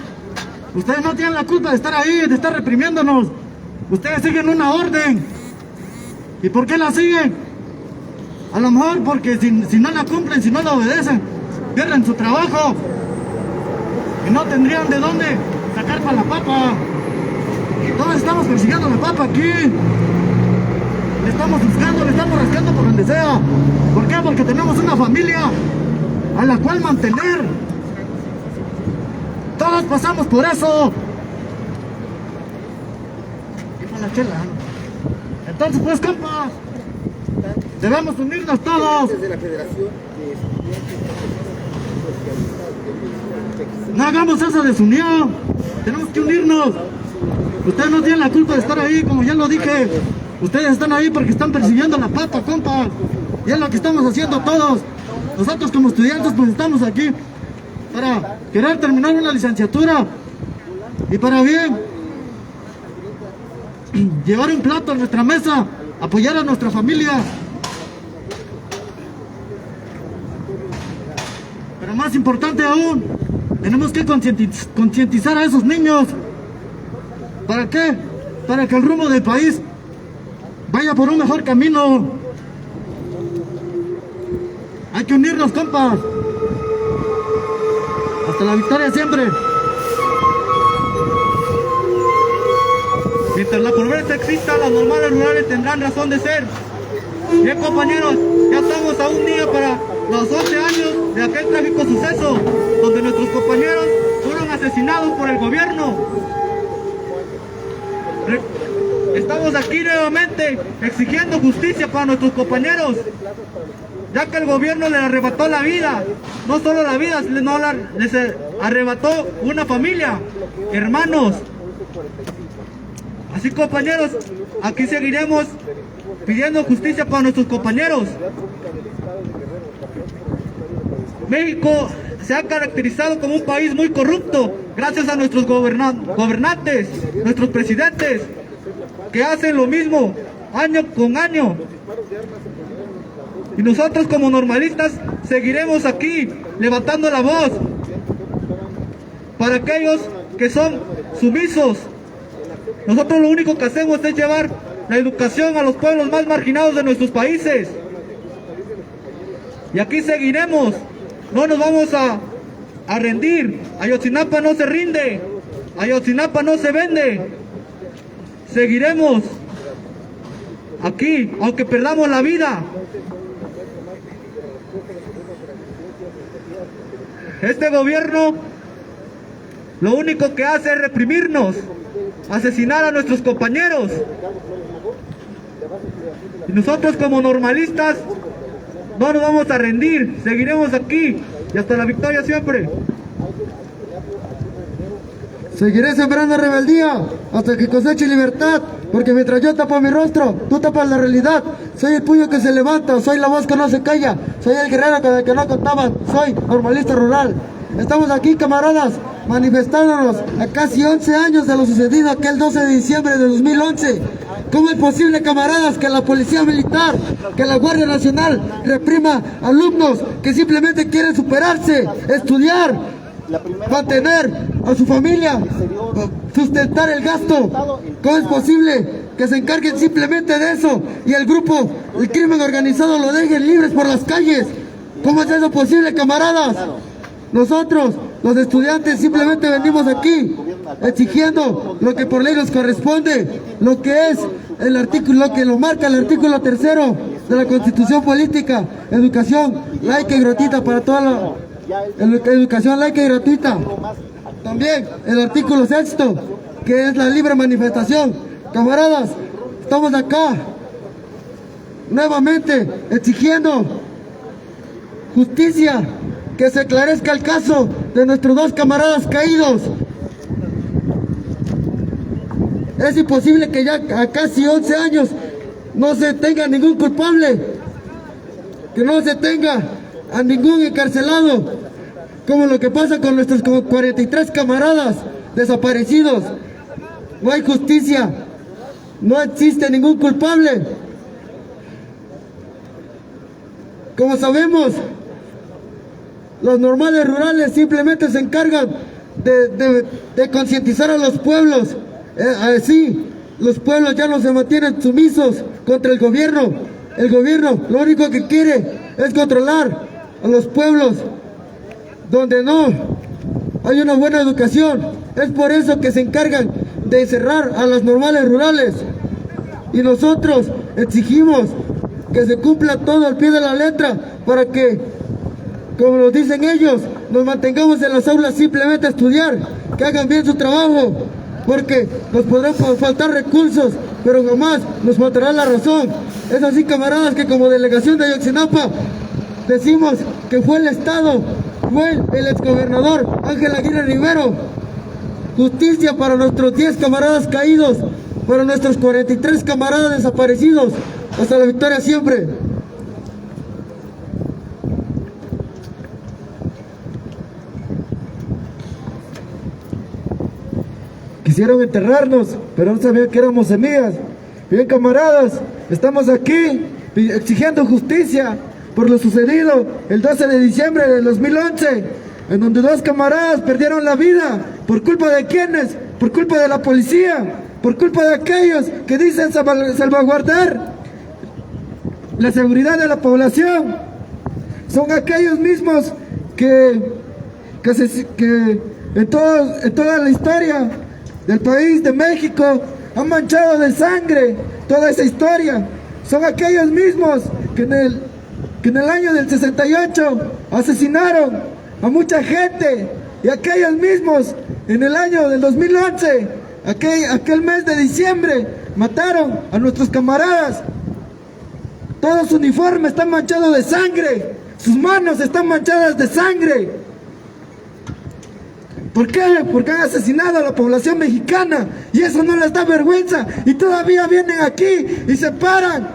Ustedes no tienen la culpa de estar ahí, de estar reprimiéndonos. Ustedes siguen una orden. ¿Y por qué la siguen? A lo mejor porque si no la cumplen, si no la obedecen, pierden su trabajo. Y no tendrían de dónde sacar para la papa. Todos estamos persiguiendo la papa aquí. Le estamos buscando, le estamos rascando por donde sea. ¿Por qué? Porque tenemos una familia a la cual mantener. Todos pasamos por eso. Y por la chela. Entonces, pues, compas, debemos unirnos todos. No hagamos esa desunión. Tenemos que unirnos. Ustedes no tienen la culpa de estar ahí, como ya lo dije. Ustedes están ahí porque están persiguiendo la papa, compa. Y es lo que estamos haciendo todos. Nosotros como estudiantes pues estamos aquí para querer terminar una licenciatura y para bien llevar un plato a nuestra mesa, apoyar a nuestra familia. Pero más importante aún, tenemos que concientizar a esos niños. ¿Para qué? Para que el rumbo del país vaya por un mejor camino. Hay que unirnos, compas. Hasta la victoria siempre. Mientras la pobreza exista, las normales rurales tendrán razón de ser. Bien, compañeros, ya estamos a un día para los 11 años de aquel trágico suceso donde nuestros compañeros fueron asesinados por el gobierno. Estamos aquí nuevamente exigiendo justicia para nuestros compañeros, ya que el gobierno les arrebató la vida, no solo la vida, les arrebató una familia, hermanos. Así, compañeros, aquí seguiremos pidiendo justicia para nuestros compañeros. México se ha caracterizado como un país muy corrupto gracias a nuestros gobernantes, nuestros presidentes, que hacen lo mismo año con año. Y nosotros como normalistas seguiremos aquí levantando la voz para aquellos que son sumisos. Nosotros lo único que hacemos es llevar la educación a los pueblos más marginados de nuestros países. Y aquí seguiremos, no nos vamos a rendir. Ayotzinapa no se rinde, Ayotzinapa no se vende. Seguiremos aquí, aunque perdamos la vida. Este gobierno lo único que hace es reprimirnos, asesinar a nuestros compañeros. Y nosotros como normalistas no nos vamos a rendir, seguiremos aquí y hasta la victoria siempre. Seguiré sembrando rebeldía hasta que coseche libertad, porque mientras yo tapo mi rostro, tú tapas la realidad. Soy el puño que se levanta, soy la voz que no se calla, soy el guerrero con el que no contaban, soy normalista rural. Estamos aquí, camaradas, manifestándonos a casi 11 años de lo sucedido aquel 12 de diciembre de 2011. ¿Cómo es posible, camaradas, que la policía militar, que la Guardia Nacional reprima alumnos que simplemente quieren superarse, estudiar, mantener a su familia, sustentar el gasto? ¿Cómo es posible que se encarguen simplemente de eso y el grupo, el crimen organizado, lo dejen libres por las calles? ¿Cómo es eso posible, camaradas? Nosotros, los estudiantes, simplemente venimos aquí exigiendo lo que por ley nos corresponde, lo que es el artículo, lo que lo marca el artículo 3º de la Constitución Política, educación laica y gratuita para toda la educación laica y gratuita. También el artículo 6º, que es la libre manifestación. Camaradas, estamos acá nuevamente exigiendo justicia, que se esclarezca el caso de nuestros 2 camaradas caídos. Es imposible que ya a casi 11 años no se tenga ningún culpable, que no se tenga a ningún encarcelado, como lo que pasa con nuestros 43 camaradas desaparecidos. No hay justicia, no existe ningún culpable. Como sabemos, los normales rurales simplemente se encargan de concientizar a los pueblos. Así, los pueblos ya no se mantienen sumisos contra el gobierno. El gobierno lo único que quiere es controlar a los pueblos donde no hay una buena educación. Es por eso que se encargan de encerrar a los normales rurales. Y nosotros exigimos que se cumpla todo al pie de la letra para que, como nos dicen ellos, nos mantengamos en las aulas simplemente a estudiar, que hagan bien su trabajo, porque nos podrán faltar recursos, pero jamás nos faltará la razón. Es así, camaradas, que como delegación de Ayotzinapa decimos que fue el Estado, fue el exgobernador Ángel Aguirre Rivero. Justicia para nuestros 10 camaradas caídos, para nuestros 43 camaradas desaparecidos. Hasta la victoria siempre. Quisieron enterrarnos, pero no sabían que éramos semillas. Bien, camaradas, estamos aquí exigiendo justicia por lo sucedido el 12 de diciembre del 2011, en donde 2 camaradas perdieron la vida. ¿Por culpa de quiénes? Por culpa de la policía, por culpa de aquellos que dicen salvaguardar la seguridad de la población. Son aquellos mismos que en toda la historia del país de México han manchado de sangre toda esa historia. Son aquellos mismos que en el año del 68 asesinaron a mucha gente, y aquellos mismos en el año del 2011, aquel mes de diciembre, mataron a nuestros camaradas. Todo su uniforme está manchado de sangre, sus manos están manchadas de sangre. ¿Por qué? Porque han asesinado a la población mexicana, y eso no les da vergüenza, y todavía vienen aquí y se paran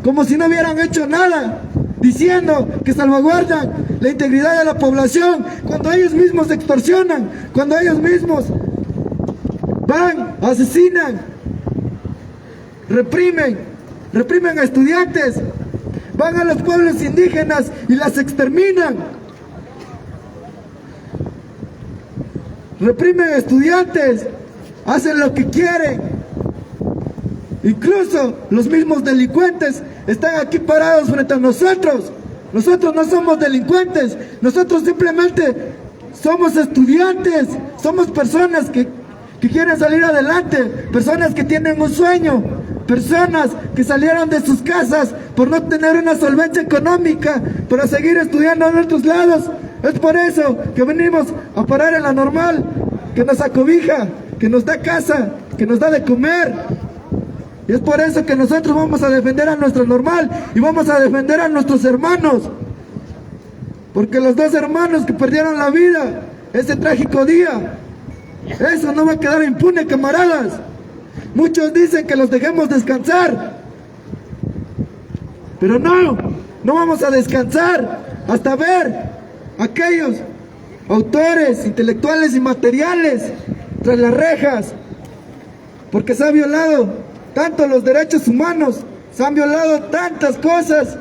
como si no hubieran hecho nada, diciendo que salvaguardan la integridad de la población, cuando ellos mismos extorsionan, cuando ellos mismos van, asesinan, reprimen a estudiantes, van a los pueblos indígenas y las exterminan, reprimen a estudiantes, hacen lo que quieren. Incluso los mismos delincuentes están aquí parados frente a nosotros. Nosotros no somos delincuentes, nosotros simplemente somos estudiantes, somos personas que quieren salir adelante, personas que tienen un sueño, personas que salieron de sus casas por no tener una solvencia económica para seguir estudiando en otros lados. Es por eso que venimos a parar en la Normal, que nos acobija, que nos da casa, que nos da de comer. Y es por eso que nosotros vamos a defender a nuestra Normal y vamos a defender a nuestros hermanos. Porque los 2 hermanos que perdieron la vida ese trágico día, eso no va a quedar impune, camaradas. Muchos dicen que los dejemos descansar, pero no vamos a descansar hasta ver aquellos autores intelectuales y materiales tras las rejas, porque se ha violado tanto los derechos humanos, se han violado tantas cosas,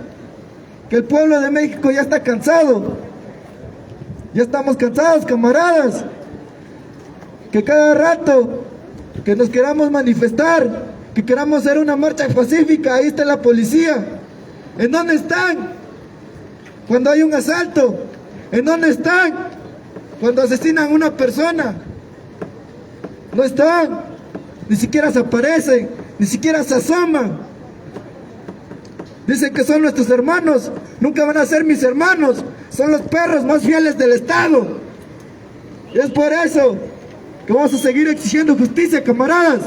que el pueblo de México ya está cansado. Ya estamos cansados, camaradas, que cada rato que nos queramos manifestar, que queramos hacer una marcha pacífica, ahí está la policía. ¿En dónde están cuando hay un asalto? ¿En dónde están cuando asesinan a una persona? No están, ni siquiera se aparecen, ni siquiera se asoman. Dicen que son nuestros hermanos, nunca van a ser mis hermanos, son los perros más fieles del Estado. Y es por eso que vamos a seguir exigiendo justicia, camaradas.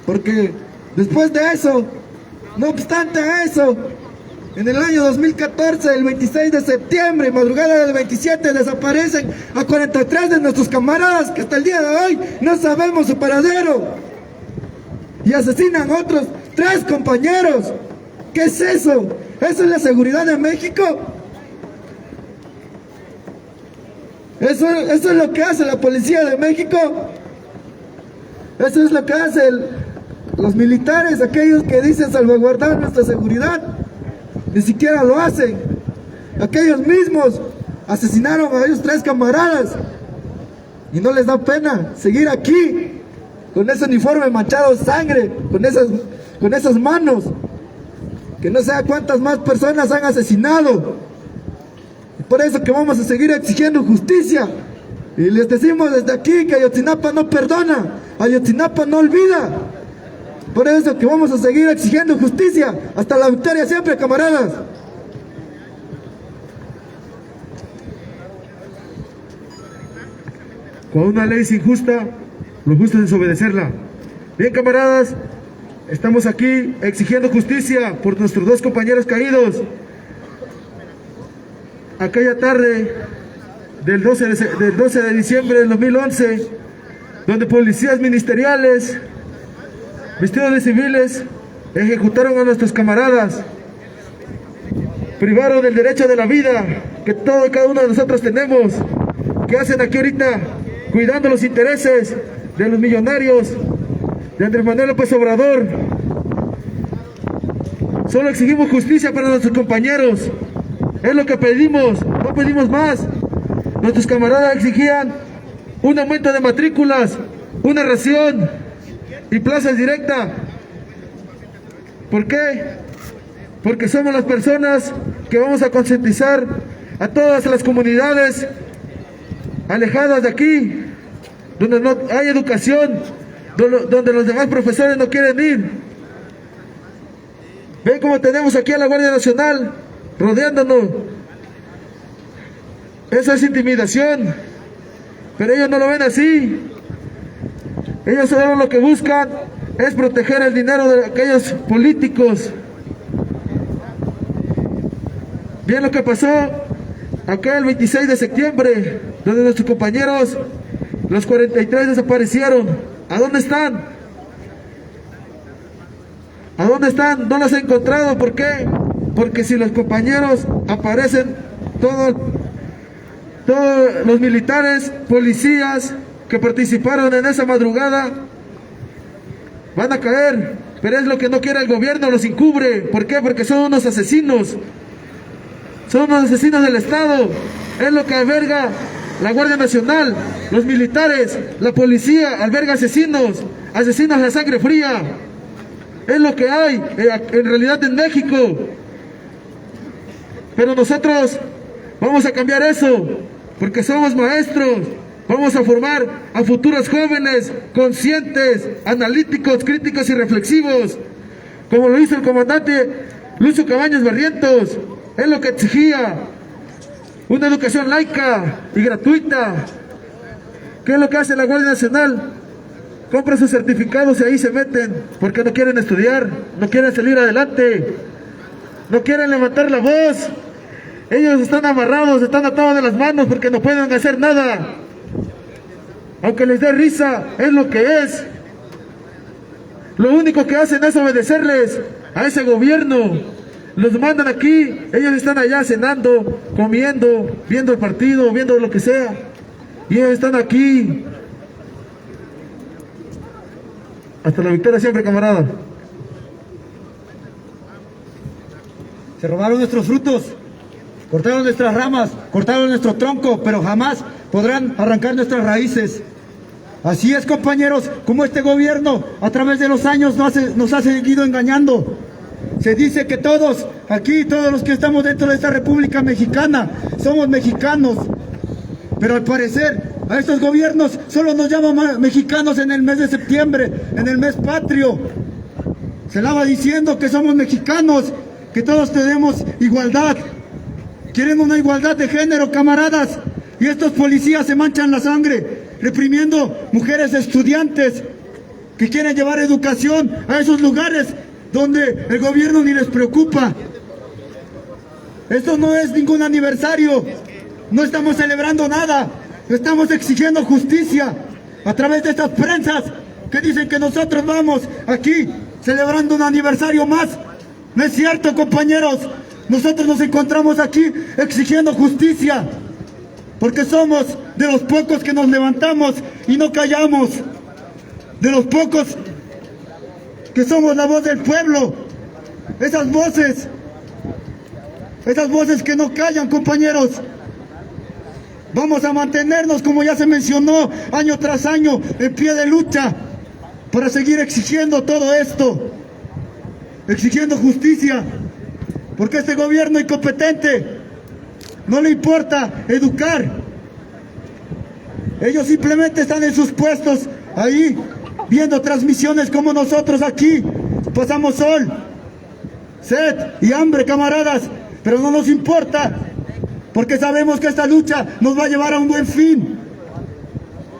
Porque después de eso, no obstante eso, en el año 2014, el 26 de septiembre, madrugada del 27, desaparecen a 43 de nuestros camaradas que hasta el día de hoy no sabemos su paradero. Y asesinan a otros 3 compañeros. ¿Qué es eso? ¿Eso es la seguridad de México? ¿Eso es lo que hace la policía de México? ¿Eso es lo que hacen los militares, aquellos que dicen salvaguardar nuestra seguridad? Ni siquiera lo hacen. Aquellos mismos asesinaron a esos 3 camaradas y no les da pena seguir aquí con ese uniforme manchado de sangre, con esas manos, que no sé cuántas más personas han asesinado. Y por eso que vamos a seguir exigiendo justicia. Y les decimos desde aquí que Ayotzinapa no perdona, Ayotzinapa no olvida. Por eso que vamos a seguir exigiendo justicia hasta la victoria siempre, camaradas. Cuando una ley es injusta, lo justo es desobedecerla. Bien, camaradas, estamos aquí exigiendo justicia por nuestros 2 compañeros caídos. Aquella tarde del 12 de diciembre del 2011, donde policías ministeriales vestidos de civiles ejecutaron a nuestros camaradas, privaron del derecho de la vida que todo y cada uno de nosotros tenemos. ¿Qué hacen aquí ahorita? Cuidando los intereses de los millonarios de Andrés Manuel López Obrador. Solo exigimos justicia para nuestros compañeros, es lo que pedimos, no pedimos más. Nuestros camaradas exigían un aumento de matrículas, una ración y plazas directas. ¿Por qué? Porque somos las personas que vamos a concientizar a todas las comunidades alejadas de aquí, donde no hay educación, donde los demás profesores no quieren ir. Ven cómo tenemos aquí a la Guardia Nacional rodeándonos. Eso es intimidación, pero ellos no lo ven así. Ellos solo lo que buscan es proteger el dinero de aquellos políticos. Bien lo que pasó acá el 26 de septiembre, donde nuestros compañeros, los 43, desaparecieron. ¿A dónde están? ¿A dónde están? No los he encontrado. ¿Por qué? Porque si los compañeros aparecen, todos los militares, policías que participaron en esa madrugada van a caer, pero es lo que no quiere el gobierno, los encubre. ¿Por qué? Porque son unos asesinos, son unos asesinos del Estado. Es lo que alberga la Guardia Nacional, los militares, la policía, alberga asesinos de sangre fría. Es lo que hay en realidad en México. Pero nosotros vamos a cambiar eso, porque somos maestros. Vamos a formar a futuros jóvenes conscientes, analíticos, críticos y reflexivos, como lo hizo el comandante Lucio Cabañas Barrientos. Es lo que exigía, una educación laica y gratuita. ¿Qué es lo que hace la Guardia Nacional? Compra sus certificados y ahí se meten, porque no quieren estudiar, no quieren salir adelante, no quieren levantar la voz. Ellos están amarrados, están atados de las manos porque no pueden hacer nada. Aunque les dé risa, es lo que es. Lo único que hacen es obedecerles a ese gobierno. Los mandan aquí, ellos están allá cenando, comiendo, viendo el partido, viendo lo que sea. Y ellos están aquí. Hasta la victoria siempre, camarada. Se robaron nuestros frutos, cortaron nuestras ramas, cortaron nuestro tronco, pero jamás podrán arrancar nuestras raíces. Así es, compañeros, como este gobierno a través de los años nos ha seguido engañando. Se dice que todos, aquí, todos los que estamos dentro de esta República Mexicana, somos mexicanos. Pero al parecer, a estos gobiernos solo nos llaman mexicanos en el mes de septiembre, en el mes patrio. Se lava diciendo que somos mexicanos, que todos tenemos igualdad. Quieren una igualdad de género, camaradas. Y estos policías se manchan la sangre, reprimiendo mujeres estudiantes que quieren llevar educación a esos lugares donde el gobierno ni les preocupa. Esto no es ningún aniversario, no estamos celebrando nada, estamos exigiendo justicia a través de estas prensas que dicen que nosotros vamos aquí celebrando un aniversario más. No es cierto, compañeros, nosotros nos encontramos aquí exigiendo justicia, porque somos de los pocos que nos levantamos y no callamos, de los pocos que somos la voz del pueblo, esas voces que no callan, compañeros. Vamos a mantenernos, como ya se mencionó, año tras año, en pie de lucha, para seguir exigiendo todo esto, exigiendo justicia, porque este gobierno incompetente no le importa educar. Ellos simplemente están en sus puestos ahí, viendo transmisiones como nosotros aquí. Pasamos sol, sed y hambre, camaradas, pero no nos importa, porque sabemos que esta lucha nos va a llevar a un buen fin.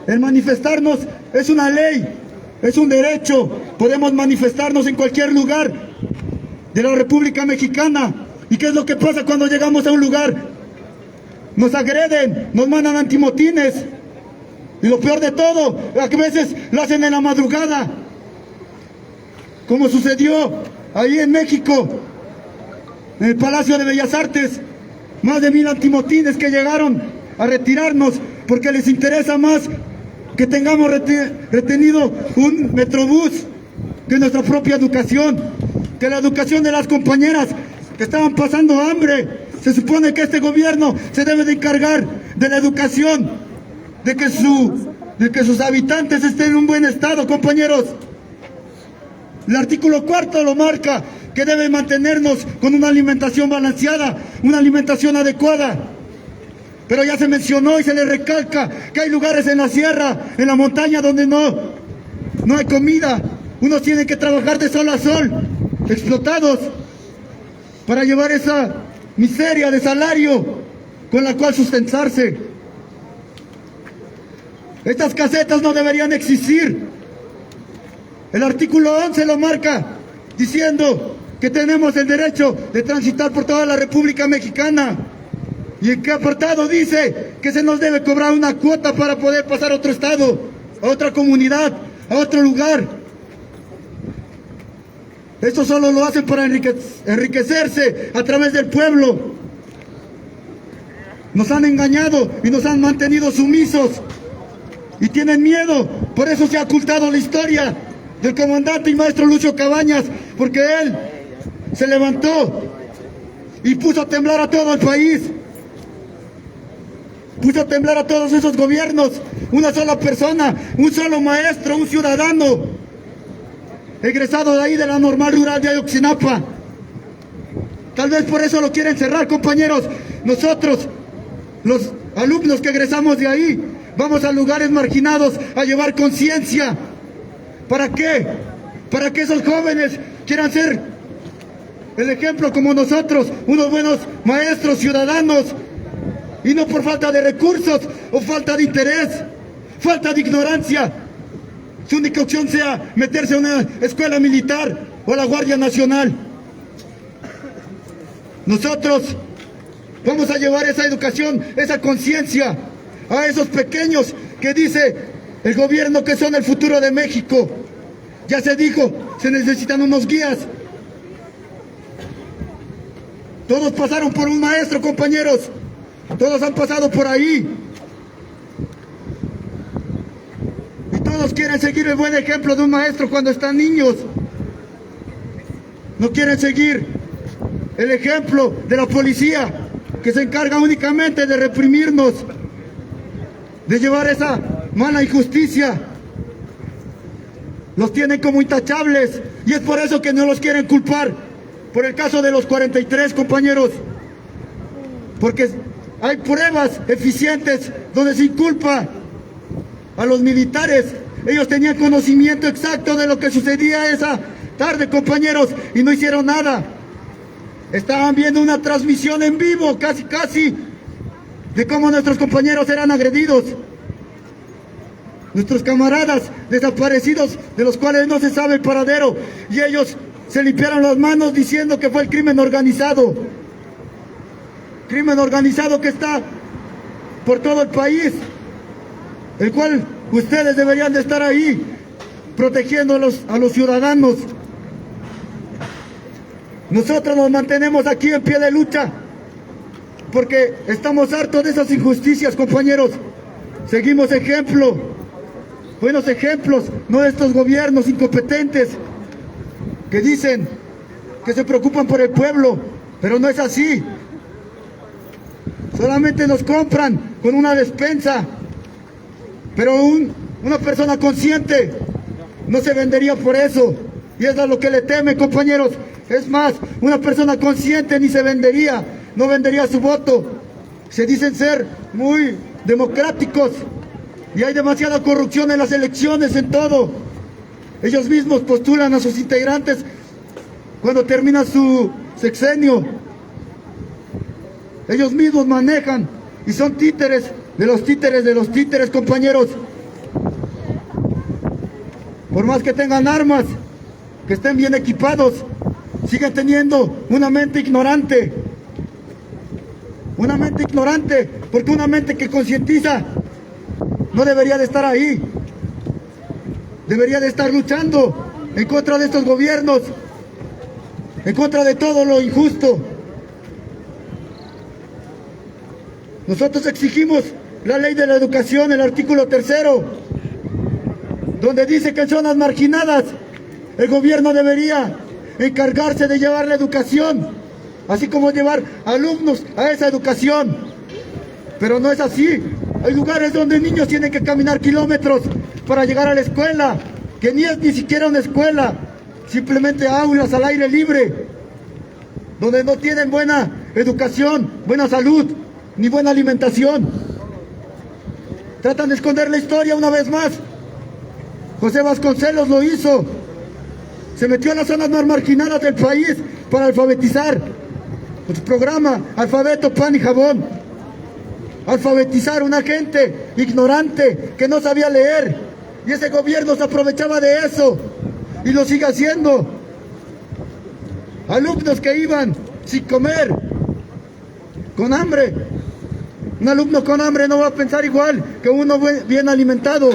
El manifestarnos es una ley, es un derecho. Podemos manifestarnos en cualquier lugar de la República Mexicana. ¿Y qué es lo que pasa cuando llegamos a un lugar? Nos agreden, nos mandan antimotines. Y lo peor de todo, a veces lo hacen en la madrugada, como sucedió ahí en México, en el Palacio de Bellas Artes. Más de 1000 antimotines que llegaron a retirarnos porque les interesa más que tengamos retenido un metrobús que nuestra propia educación, que la educación de las compañeras que estaban pasando hambre. Se supone que este gobierno se debe de encargar de la educación, de que sus habitantes estén en un buen estado, compañeros. El artículo 4 lo marca, que debe mantenernos con una alimentación balanceada, una alimentación adecuada. Pero ya se mencionó y se le recalca que hay lugares en la sierra, en la montaña, donde no hay comida. Unos tienen que trabajar de sol a sol, explotados, para llevar esa miseria de salario con la cual sustentarse. Estas casetas no deberían existir. El artículo 11 lo marca, diciendo que tenemos el derecho de transitar por toda la República Mexicana. ¿Y en qué apartado dice que se nos debe cobrar una cuota para poder pasar a otro estado, a otra comunidad, a otro lugar? Esto solo lo hacen para enriquecerse a través del pueblo. Nos han engañado y nos han mantenido sumisos y tienen miedo. Por eso se ha ocultado la historia del comandante y maestro Lucio Cabañas, porque él se levantó y puso a temblar a todo el país, puso a temblar a todos esos gobiernos. Una sola persona, un solo maestro, un ciudadano egresado de ahí de la Normal Rural de Ayotzinapa. Tal vez por eso lo quieren cerrar, compañeros. Nosotros, los alumnos que egresamos de ahí, vamos a lugares marginados a llevar conciencia. ¿Para qué? Para que esos jóvenes quieran ser el ejemplo como nosotros, unos buenos maestros, ciudadanos, y no por falta de recursos o falta de interés, falta de ignorancia. Su única opción sea meterse a una escuela militar o a la Guardia Nacional. Nosotros vamos a llevar esa educación, esa conciencia a esos pequeños que dice el gobierno que son el futuro de México. Ya se dijo, se necesitan unos guías. Todos pasaron por un maestro, compañeros. Todos han pasado por ahí. Y todos quieren seguir el buen ejemplo de un maestro cuando están niños. No quieren seguir el ejemplo de la policía, que se encarga únicamente de reprimirnos, de llevar esa mala injusticia. Los tienen como intachables y es por eso que no los quieren culpar por el caso de los 43, compañeros, porque hay pruebas eficientes donde se inculpa a los militares. Ellos tenían conocimiento exacto de lo que sucedía tarde, compañeros, y no hicieron nada. Estaban viendo una transmisión en vivo, casi, de cómo nuestros compañeros eran agredidos. Nuestros camaradas desaparecidos, de los cuales no se sabe el paradero, y ellos se limpiaron las manos diciendo que fue el crimen organizado. Crimen organizado que está por todo el país, el cual ustedes deberían de estar ahí, protegiendo a los ciudadanos. Nosotros nos mantenemos aquí en pie de lucha, porque estamos hartos de esas injusticias, compañeros. Seguimos buenos ejemplos, no de estos gobiernos incompetentes que dicen que se preocupan por el pueblo, pero no es así. Solamente nos compran con una despensa, pero una persona consciente no se vendería por eso, y es a lo que le temen, compañeros. Es más, una persona consciente ni se vendería, no vendería su voto. Se dicen ser muy democráticos, y hay demasiada corrupción en las elecciones, en todo. Ellos mismos postulan a sus integrantes cuando termina su sexenio. Ellos mismos manejan y son títeres de los títeres, compañeros. Por más que tengan armas, que estén bien equipados, siguen teniendo una mente ignorante. Una mente ignorante, porque una mente que concientiza no debería de estar ahí. Debería de estar luchando en contra de estos gobiernos, en contra de todo lo injusto. Nosotros exigimos la ley de la educación, el artículo 3º, donde dice que en zonas marginadas el gobierno debería encargarse de llevar la educación, así como llevar alumnos a esa educación. Pero no es así. Hay lugares donde niños tienen que caminar kilómetros para llegar a la escuela, que ni es ni siquiera una escuela, simplemente aulas al aire libre, donde no tienen buena educación, buena salud, ni buena alimentación. Tratan de esconder la historia una vez más. José Vasconcelos lo hizo. Se metió a las zonas más marginadas del país para alfabetizar. Con su programa Alfabeto, Pan y Jabón. Alfabetizar a una gente ignorante que no sabía leer. Y ese gobierno se aprovechaba de eso. Y lo sigue haciendo. Alumnos que iban sin comer, con hambre. Un alumno con hambre no va a pensar igual que uno bien alimentado.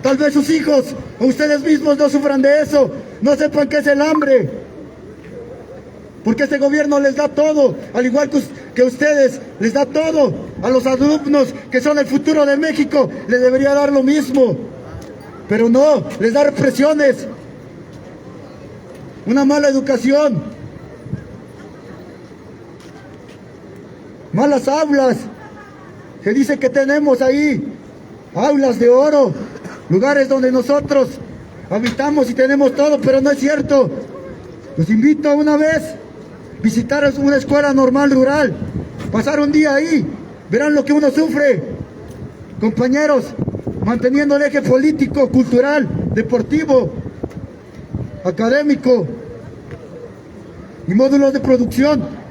Tal vez sus hijos o ustedes mismos no sufran de eso, no sepan qué es el hambre. Porque este gobierno les da todo, al igual que ustedes, les da todo. A los alumnos que son el futuro de México, les debería dar lo mismo. Pero no, les da represiones. Una mala educación. Malas aulas. Se dice que tenemos ahí aulas de oro, lugares donde nosotros habitamos y tenemos todo, pero no es cierto. Los invito una vez a visitar una escuela normal rural, pasar un día ahí, verán lo que uno sufre, compañeros, manteniendo el eje político, cultural, deportivo, académico y módulos de producción.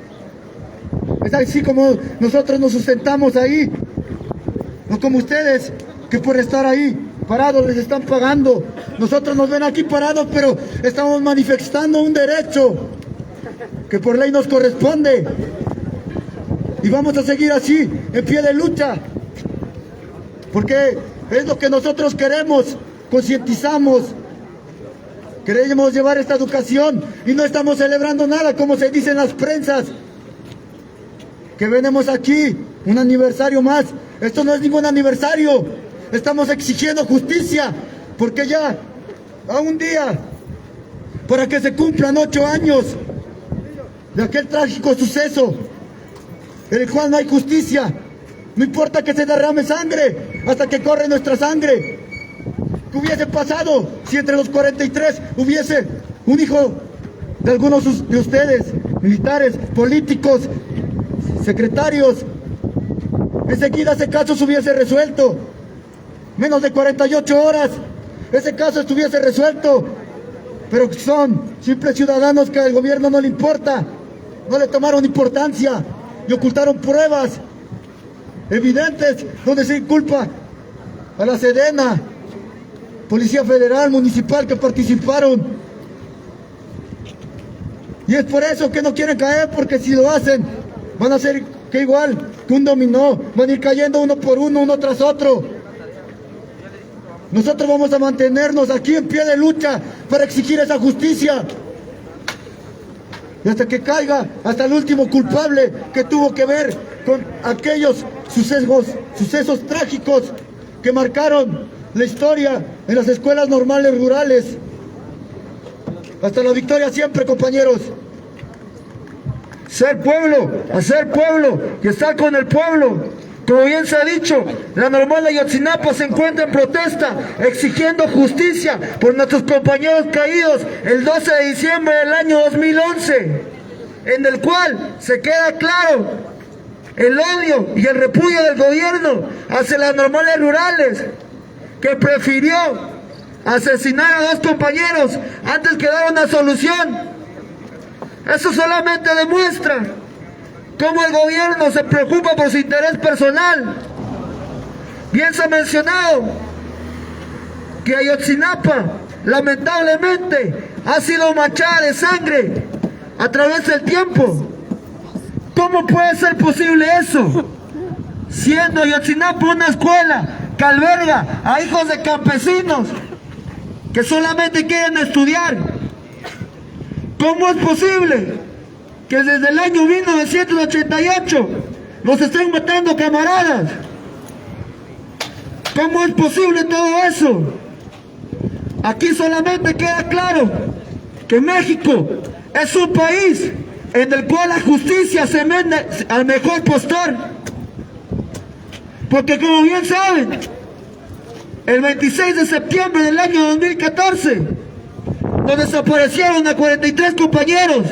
Es así como nosotros nos sustentamos ahí, no como ustedes, que por estar ahí parados les están pagando. Nosotros nos ven aquí parados, pero estamos manifestando un derecho que por ley nos corresponde. Y vamos a seguir así, en pie de lucha, porque es lo que nosotros queremos, concientizamos. Queremos llevar esta educación y no estamos celebrando nada, como se dice en las prensas, que venimos aquí, un aniversario más. Esto no es ningún aniversario. Estamos exigiendo justicia, porque ya a un día, para que se cumplan 8 años de aquel trágico suceso, en el cual no hay justicia. No importa que se derrame sangre, hasta que corre nuestra sangre. ¿Qué hubiese pasado si entre los 43 hubiese un hijo de algunos de ustedes, militares, políticos, secretarios? Enseguida ese caso se hubiese resuelto. Menos de 48 horas, ese caso estuviese resuelto. pero son simples ciudadanos que al gobierno no le importa, no le tomaron importancia y ocultaron pruebas evidentes donde se inculpa a la Sedena, Policía Federal, Municipal que participaron. Y es por eso que no quieren caer, porque si lo hacen van a ser que igual que un dominó, van a ir cayendo uno por uno, uno tras otro. Nosotros vamos a mantenernos aquí en pie de lucha para exigir esa justicia. Y hasta que caiga, hasta el último culpable que tuvo que ver con aquellos sucesos trágicos que marcaron la historia en las escuelas normales rurales. Hasta la victoria siempre, compañeros. Ser pueblo, hacer pueblo y estar con el pueblo. Como bien se ha dicho, la Normal de Ayotzinapa se encuentra en protesta exigiendo justicia por nuestros compañeros caídos el 12 de diciembre del año 2011, en el cual se queda claro el odio y el repudio del gobierno hacia las normales rurales, que prefirió asesinar a 2 compañeros antes que dar una solución. Eso solamente demuestra cómo el gobierno se preocupa por su interés personal. Bien se ha mencionado que Ayotzinapa lamentablemente ha sido manchada de sangre a través del tiempo. ¿Cómo puede ser posible eso? Siendo Ayotzinapa una escuela que alberga a hijos de campesinos que solamente quieren estudiar. ¿Cómo es posible que desde el año 1988 nos estén matando camaradas? ¿Cómo es posible todo eso? Aquí solamente queda claro que México es un país en el cual la justicia se vende al mejor postor. Porque como bien saben, el 26 de septiembre del año 2014, nos desaparecieron a 43 compañeros.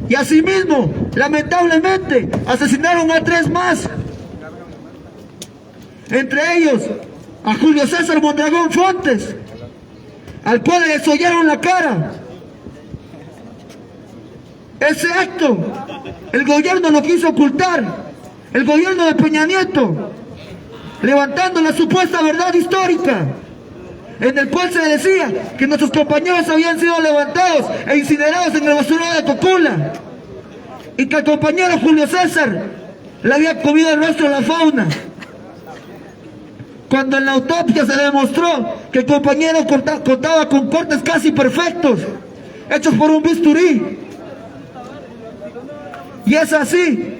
Y asimismo, lamentablemente, asesinaron a 3 más. Entre ellos, a Julio César Mondragón Fontes, al cual le desollaron la cara. Ese acto, el gobierno lo quiso ocultar, el gobierno de Peña Nieto, levantando la supuesta verdad histórica, en el cual se decía que nuestros compañeros habían sido levantados e incinerados en el basurero de Cocula, y que el compañero Julio César le había comido el rostro a la fauna, cuando en la autopsia se demostró que el compañero contaba con cortes casi perfectos, hechos por un bisturí. Y es así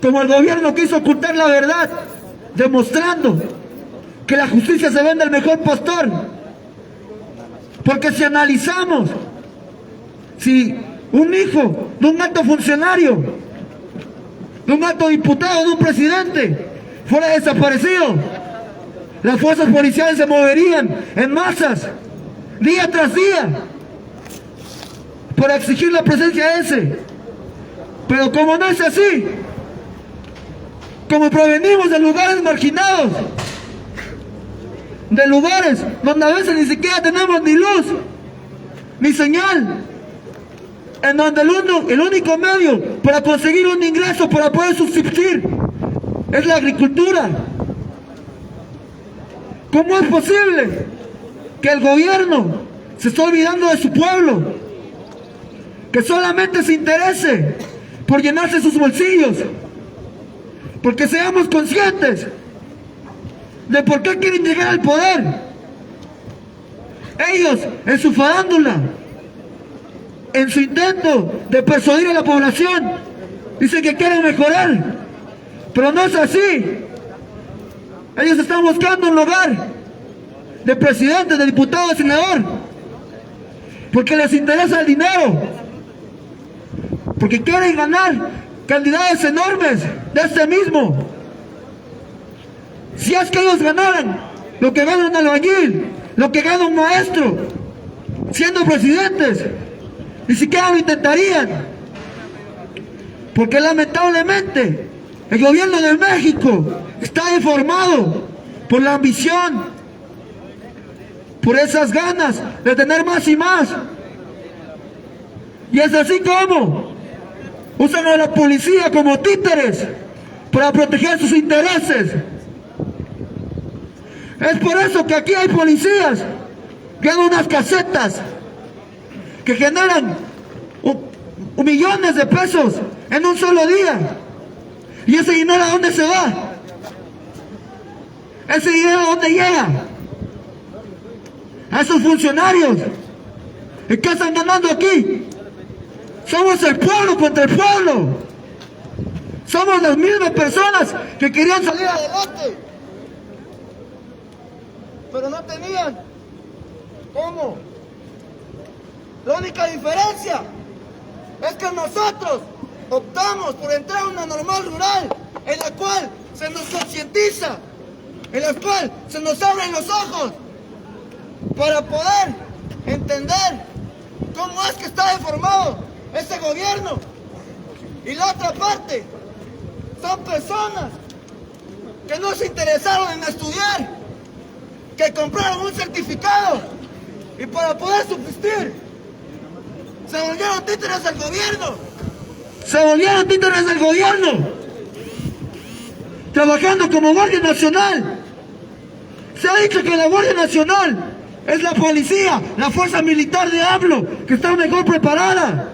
como el gobierno quiso ocultar la verdad, demostrando que la justicia se vende al mejor postor. Porque si analizamos, si un hijo de un alto funcionario, de un alto diputado, de un presidente, fuera desaparecido, las fuerzas policiales se moverían en masas, día tras día, para exigir la presencia de ese. Pero como no es así, como provenimos de lugares marginados, de lugares donde a veces ni siquiera tenemos ni luz, ni señal, en donde el único medio para conseguir un ingreso para poder subsistir es la agricultura. ¿Cómo es posible que el gobierno se esté olvidando de su pueblo? Que solamente se interese por llenarse sus bolsillos. Porque seamos conscientes de por qué quieren llegar al poder. Ellos, en su farándula, en su intento de persuadir a la población, dicen que quieren mejorar, pero no es así. Ellos están buscando un lugar de presidente, de diputado, de senador, porque les interesa el dinero, porque quieren ganar cantidades enormes de este mismo. Si es que ellos ganaran lo que gana un albañil, lo que gana un maestro, siendo presidentes, ni siquiera lo intentarían. Porque lamentablemente el gobierno de México está deformado por la ambición, por esas ganas de tener más y más. Y es así como usan a la policía como títeres para proteger sus intereses. Es por eso que aquí hay policías que dan unas casetas que generan millones de pesos en un solo día. ¿Y ese dinero a dónde se va? ¿Ese dinero a dónde llega? A esos funcionarios. ¿Y qué están ganando aquí? Somos el pueblo contra el pueblo. Somos las mismas personas que querían salir adelante, pero no tenían cómo. La única diferencia es que nosotros optamos por entrar a una normal rural en la cual se nos concientiza, en la cual se nos abren los ojos para poder entender cómo es que está deformado este gobierno. Y la otra parte son personas que no se interesaron en estudiar, que compraron un certificado y para poder subsistir se volvieron títeres del gobierno. Se volvieron títeres del gobierno, trabajando como Guardia Nacional. Se ha dicho que la Guardia Nacional es la policía, la fuerza militar de AMLO, que está mejor preparada.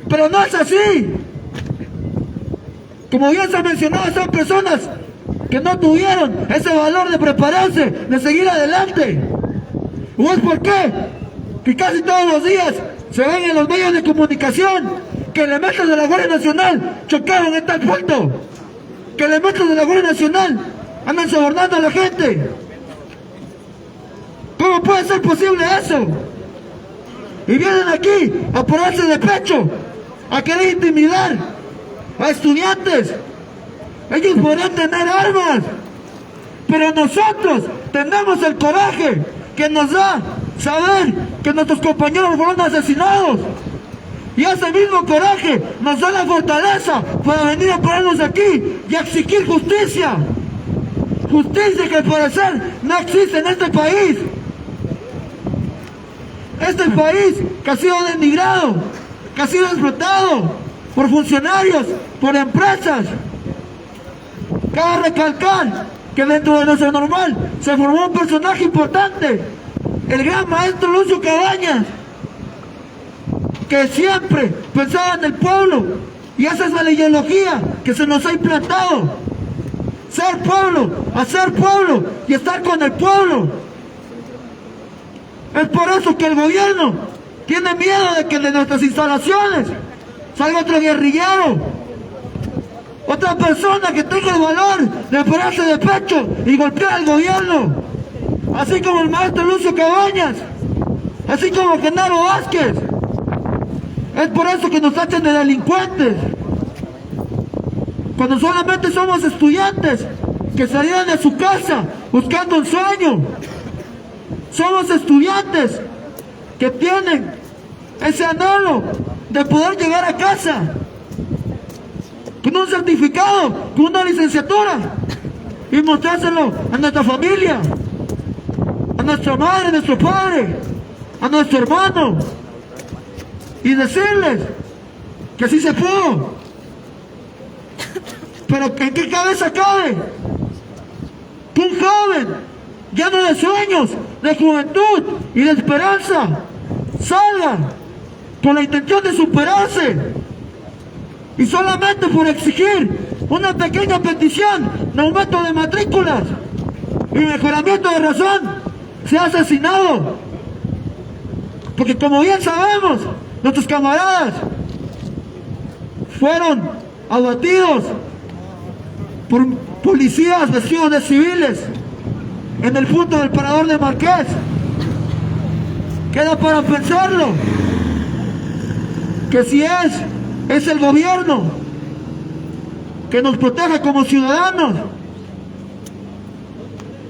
Pero no es así. Como ya se ha mencionado, son personas que no tuvieron ese valor de prepararse, de seguir adelante. ¿O es por qué? Que casi todos los días se ven en los medios de comunicación que elementos de la Guardia Nacional chocaron en tal punto, que elementos de la Guardia Nacional andan sobornando a la gente. ¿Cómo puede ser posible eso? Y vienen aquí a ponerse de pecho, a querer intimidar a estudiantes. Ellos podrán tener armas, pero nosotros tenemos el coraje que nos da saber que nuestros compañeros fueron asesinados. Y ese mismo coraje nos da la fortaleza para venir a ponernos aquí y a exigir justicia. Justicia que al parecer no existe en este país. Este país que ha sido denigrado, que ha sido explotado por funcionarios, por empresas. Cabe recalcar que dentro de nuestro normal se formó un personaje importante, el gran maestro Lucio Cabañas, que siempre pensaba en el pueblo, y esa es la ideología que se nos ha implantado: ser pueblo, hacer pueblo y estar con el pueblo. Es por eso que el gobierno tiene miedo de que de nuestras instalaciones salga otro guerrillero, otra persona que tenga el valor de ponerse de pecho y golpear al gobierno, así como el maestro Lucio Cabañas, así como Genaro Vázquez. Es por eso que nos tachan de delincuentes, cuando solamente somos estudiantes que salieron de su casa buscando un sueño. Somos estudiantes que tienen ese anhelo de poder llegar a casa con un certificado, con una licenciatura, y mostrárselo a nuestra familia, a nuestra madre, a nuestro padre, a nuestro hermano, y decirles que sí se pudo. Pero ¿en qué cabeza cabe que un joven lleno de sueños, de juventud y de esperanza salga con la intención de superarse, y solamente por exigir una pequeña petición de aumento de matrículas y mejoramiento de razón sea asesinado? Porque como bien sabemos, nuestros camaradas fueron abatidos por policías vestidos de civiles en el punto del parador de Marqués. Queda para pensarlo que si es el gobierno que nos protege como ciudadanos,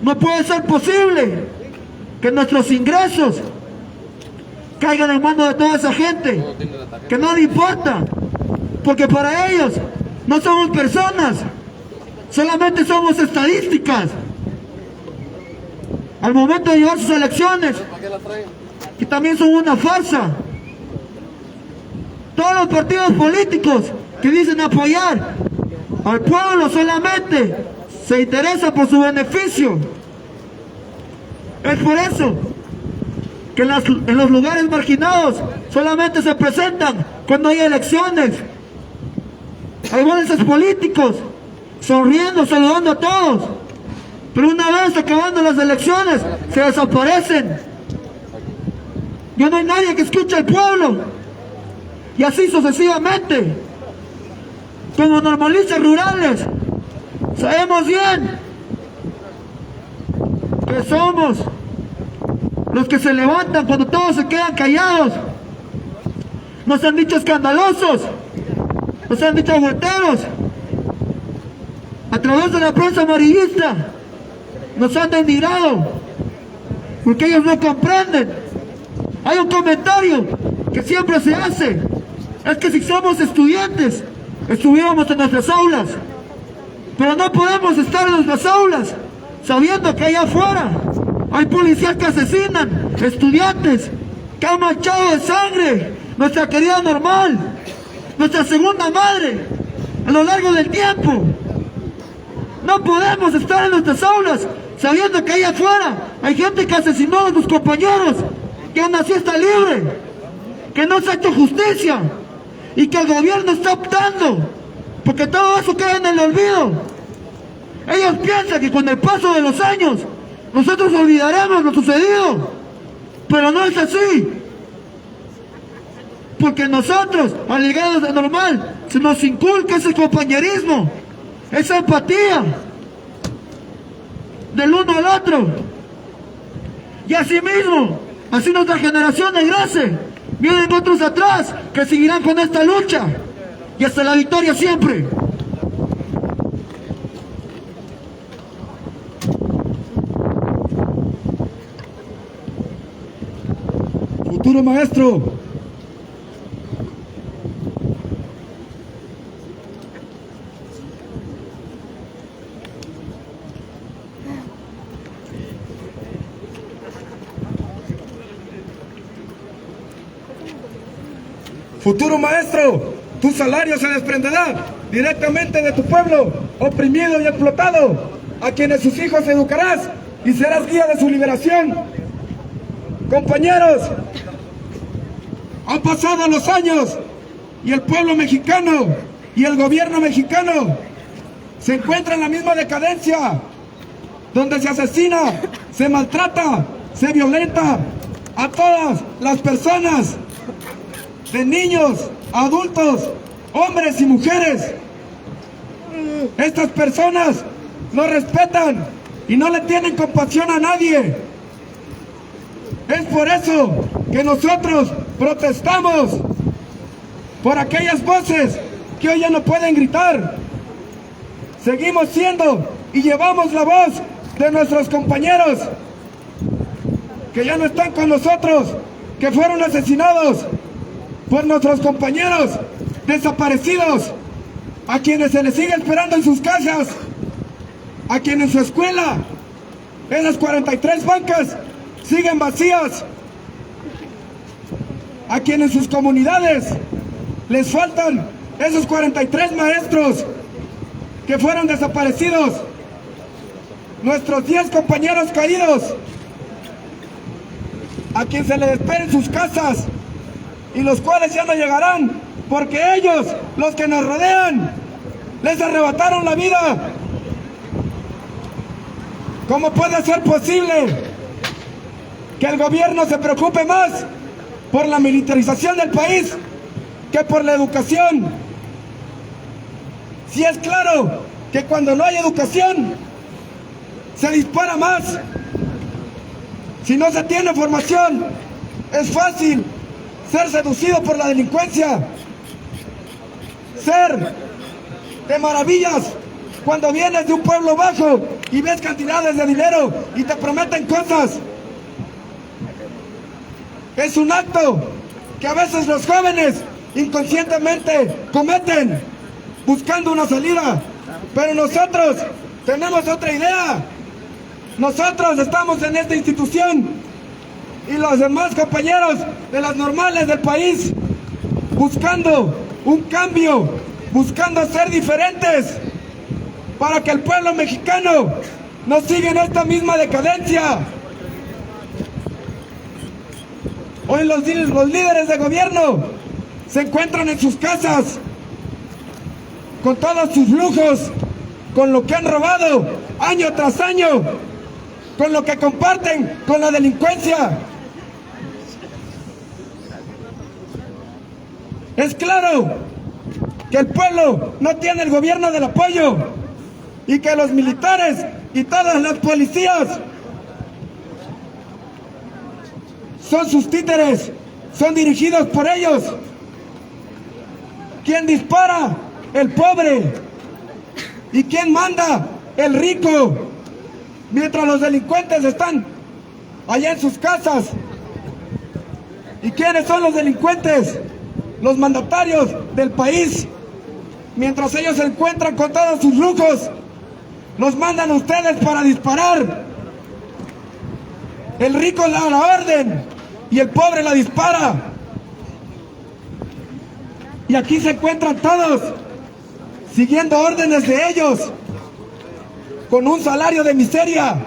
no puede ser posible que nuestros ingresos caigan en manos de toda esa gente que no le importa, porque para ellos no somos personas, solamente somos estadísticas. al momento de llevar sus elecciones, que también son una farsa. Todos los partidos políticos que dicen apoyar al pueblo solamente se interesan por su beneficio. Es por eso que en los lugares marginados solamente se presentan cuando hay elecciones. Hay bolsas políticos sonriendo, saludando a todos, pero una vez acabando las elecciones se desaparecen. Ya no hay nadie que escuche al pueblo, y así sucesivamente. Como normalistas rurales sabemos bien que somos los que se levantan cuando todos se quedan callados. Nos han dicho escandalosos, nos han dicho volteros, a través de la prensa amarillista nos han denigrado, porque ellos no comprenden. Hay un comentario que siempre se hace, es que si somos estudiantes, estuviéramos en nuestras aulas, pero no podemos estar en nuestras aulas sabiendo que allá afuera hay policías que asesinan estudiantes, que han manchado de sangre nuestra querida Normal, nuestra segunda madre, a lo largo del tiempo. No podemos estar en nuestras aulas sabiendo que allá afuera hay gente que asesinó a sus compañeros, que aún así está libre, que no se ha hecho justicia, y que el gobierno está optando porque todo eso queda en el olvido. Ellos piensan que con el paso de los años nosotros olvidaremos lo sucedido, pero no es así, porque nosotros, al llegar de Normal, se nos inculca ese compañerismo, esa empatía del uno al otro, y así mismo, así nuestra generación crece. Vienen otros atrás que seguirán con esta lucha y hasta la victoria siempre. Futuro maestro, futuro maestro, tu salario se desprenderá directamente de tu pueblo, oprimido y explotado, a quienes sus hijos educarás y serás guía de su liberación. Compañeros, han pasado los años y el pueblo mexicano y el gobierno mexicano se encuentra en la misma decadencia, donde se asesina, se maltrata, se violenta a todas las personas, de niños, adultos, hombres y mujeres. Estas personas no respetan y no le tienen compasión a nadie. Es por eso que nosotros protestamos por aquellas voces que hoy ya no pueden gritar. Seguimos siendo y llevamos la voz de nuestros compañeros que ya no están con nosotros, que fueron asesinados, por nuestros compañeros desaparecidos, a quienes se les sigue esperando en sus casas, a quienes en su escuela, esas 43 bancas siguen vacías, a quienes en sus comunidades les faltan esos 43 maestros que fueron desaparecidos, nuestros 10 compañeros caídos, a quienes se les espera en sus casas, y los cuales ya no llegarán, porque ellos, los que nos rodean, les arrebataron la vida. ¿Cómo puede ser posible que el gobierno se preocupe más por la militarización del país que por la educación? Si es claro que cuando no hay educación se dispara más. Si no se tiene formación, es fácil ser seducido por la delincuencia, ser de maravillas cuando vienes de un pueblo bajo y ves cantidades de dinero y te prometen cosas. Es un acto que a veces los jóvenes inconscientemente cometen buscando una salida, pero nosotros tenemos otra idea. nosotros estamos en esta institución y los demás compañeros de las normales del país buscando un cambio, buscando ser diferentes para que el pueblo mexicano no siga en esta misma decadencia. Hoy los líderes de gobierno se encuentran en sus casas con todos sus lujos, con lo que han robado año tras año, con lo que comparten con la delincuencia. Es claro que el pueblo no tiene el gobierno del apoyo y que los militares y todas las policías son sus títeres, son dirigidos por ellos. ¿Quién dispara? El pobre. ¿Y quién manda? El rico. Mientras los delincuentes están allá en sus casas. ¿Y quiénes son los delincuentes? Los mandatarios del país. Mientras ellos se encuentran con todos sus lujos, los mandan a ustedes para disparar. El rico da la orden y el pobre la dispara. Y aquí se encuentran todos siguiendo órdenes de ellos, con un salario de miseria.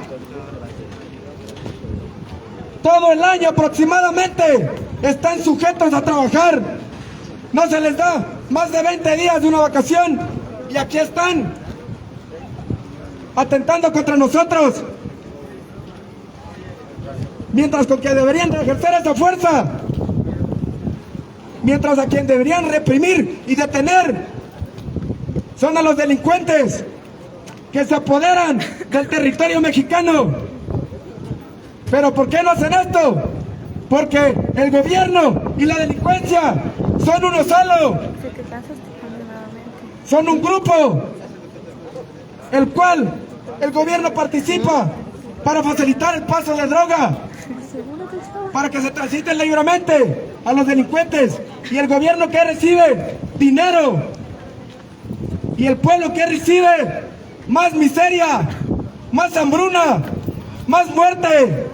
Todo el año aproximadamente están sujetos a trabajar. No se les da más de 20 días de una vacación y aquí están atentando contra nosotros. Mientras con que deberían ejercer esa fuerza, mientras a quien deberían reprimir y detener son a los delincuentes que se apoderan del territorio mexicano. ¿Pero por qué no hacen esto? Porque el gobierno y la delincuencia son uno solo. Son un grupo, el cual el gobierno participa para facilitar el paso de droga, para que se transiten libremente a los delincuentes. Y el gobierno que recibe dinero y el pueblo que recibe más miseria, más hambruna, más muerte.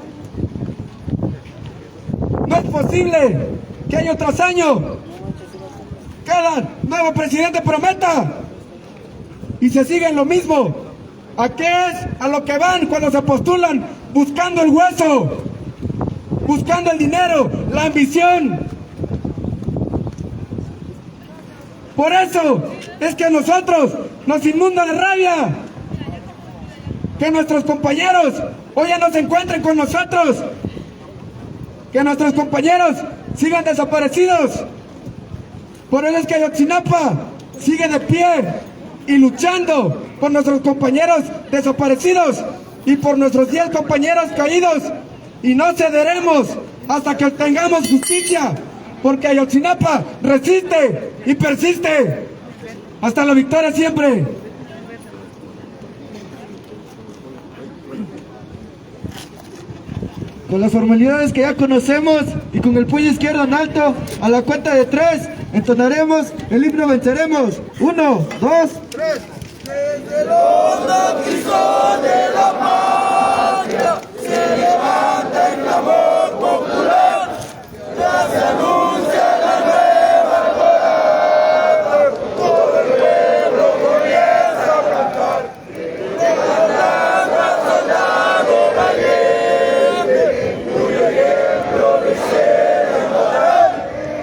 No es posible que año tras año cada nuevo presidente prometa y se sigue en lo mismo. ¿A qué es a lo que van cuando se postulan? Buscando el hueso, buscando el dinero, la ambición. Por eso es que a nosotros nos inunda de rabia que nuestros compañeros hoy ya no se encuentren con nosotros, que nuestros compañeros sigan desaparecidos. Por eso es que Ayotzinapa sigue de pie y luchando por nuestros compañeros desaparecidos y por nuestros 10 compañeros caídos, y no cederemos hasta que tengamos justicia, porque Ayotzinapa resiste y persiste hasta la victoria siempre. Con las formalidades que ya conocemos y con el puño izquierdo en alto, a la cuenta de 3 entonaremos el himno Venceremos. 1, 2, 3. Desde los noticios de la patria se levanta el clamor popular, ya se anuncia la nueva jornada, todo el pueblo comienza a cantar, recordando al soldado valiente, cuyo ejemplo lo hicieron notar,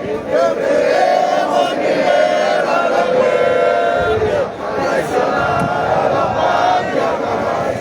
que queremos que viva la huella, traicionar a la patria jamás.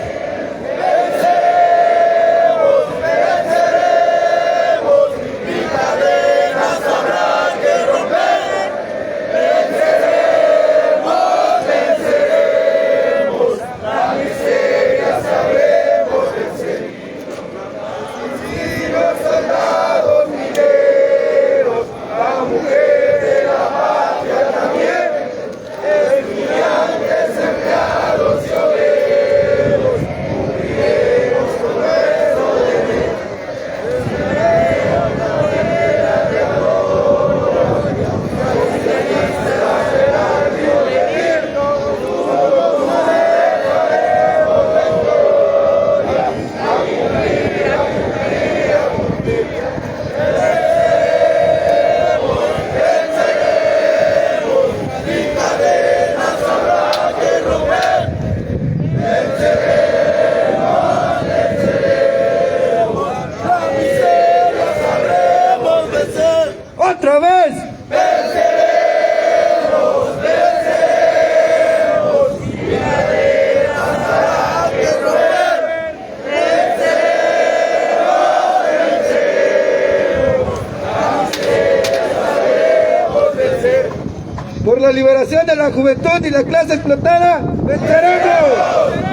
¡Otra vez! Por la liberación de la juventud y la clase explotada, venceremos.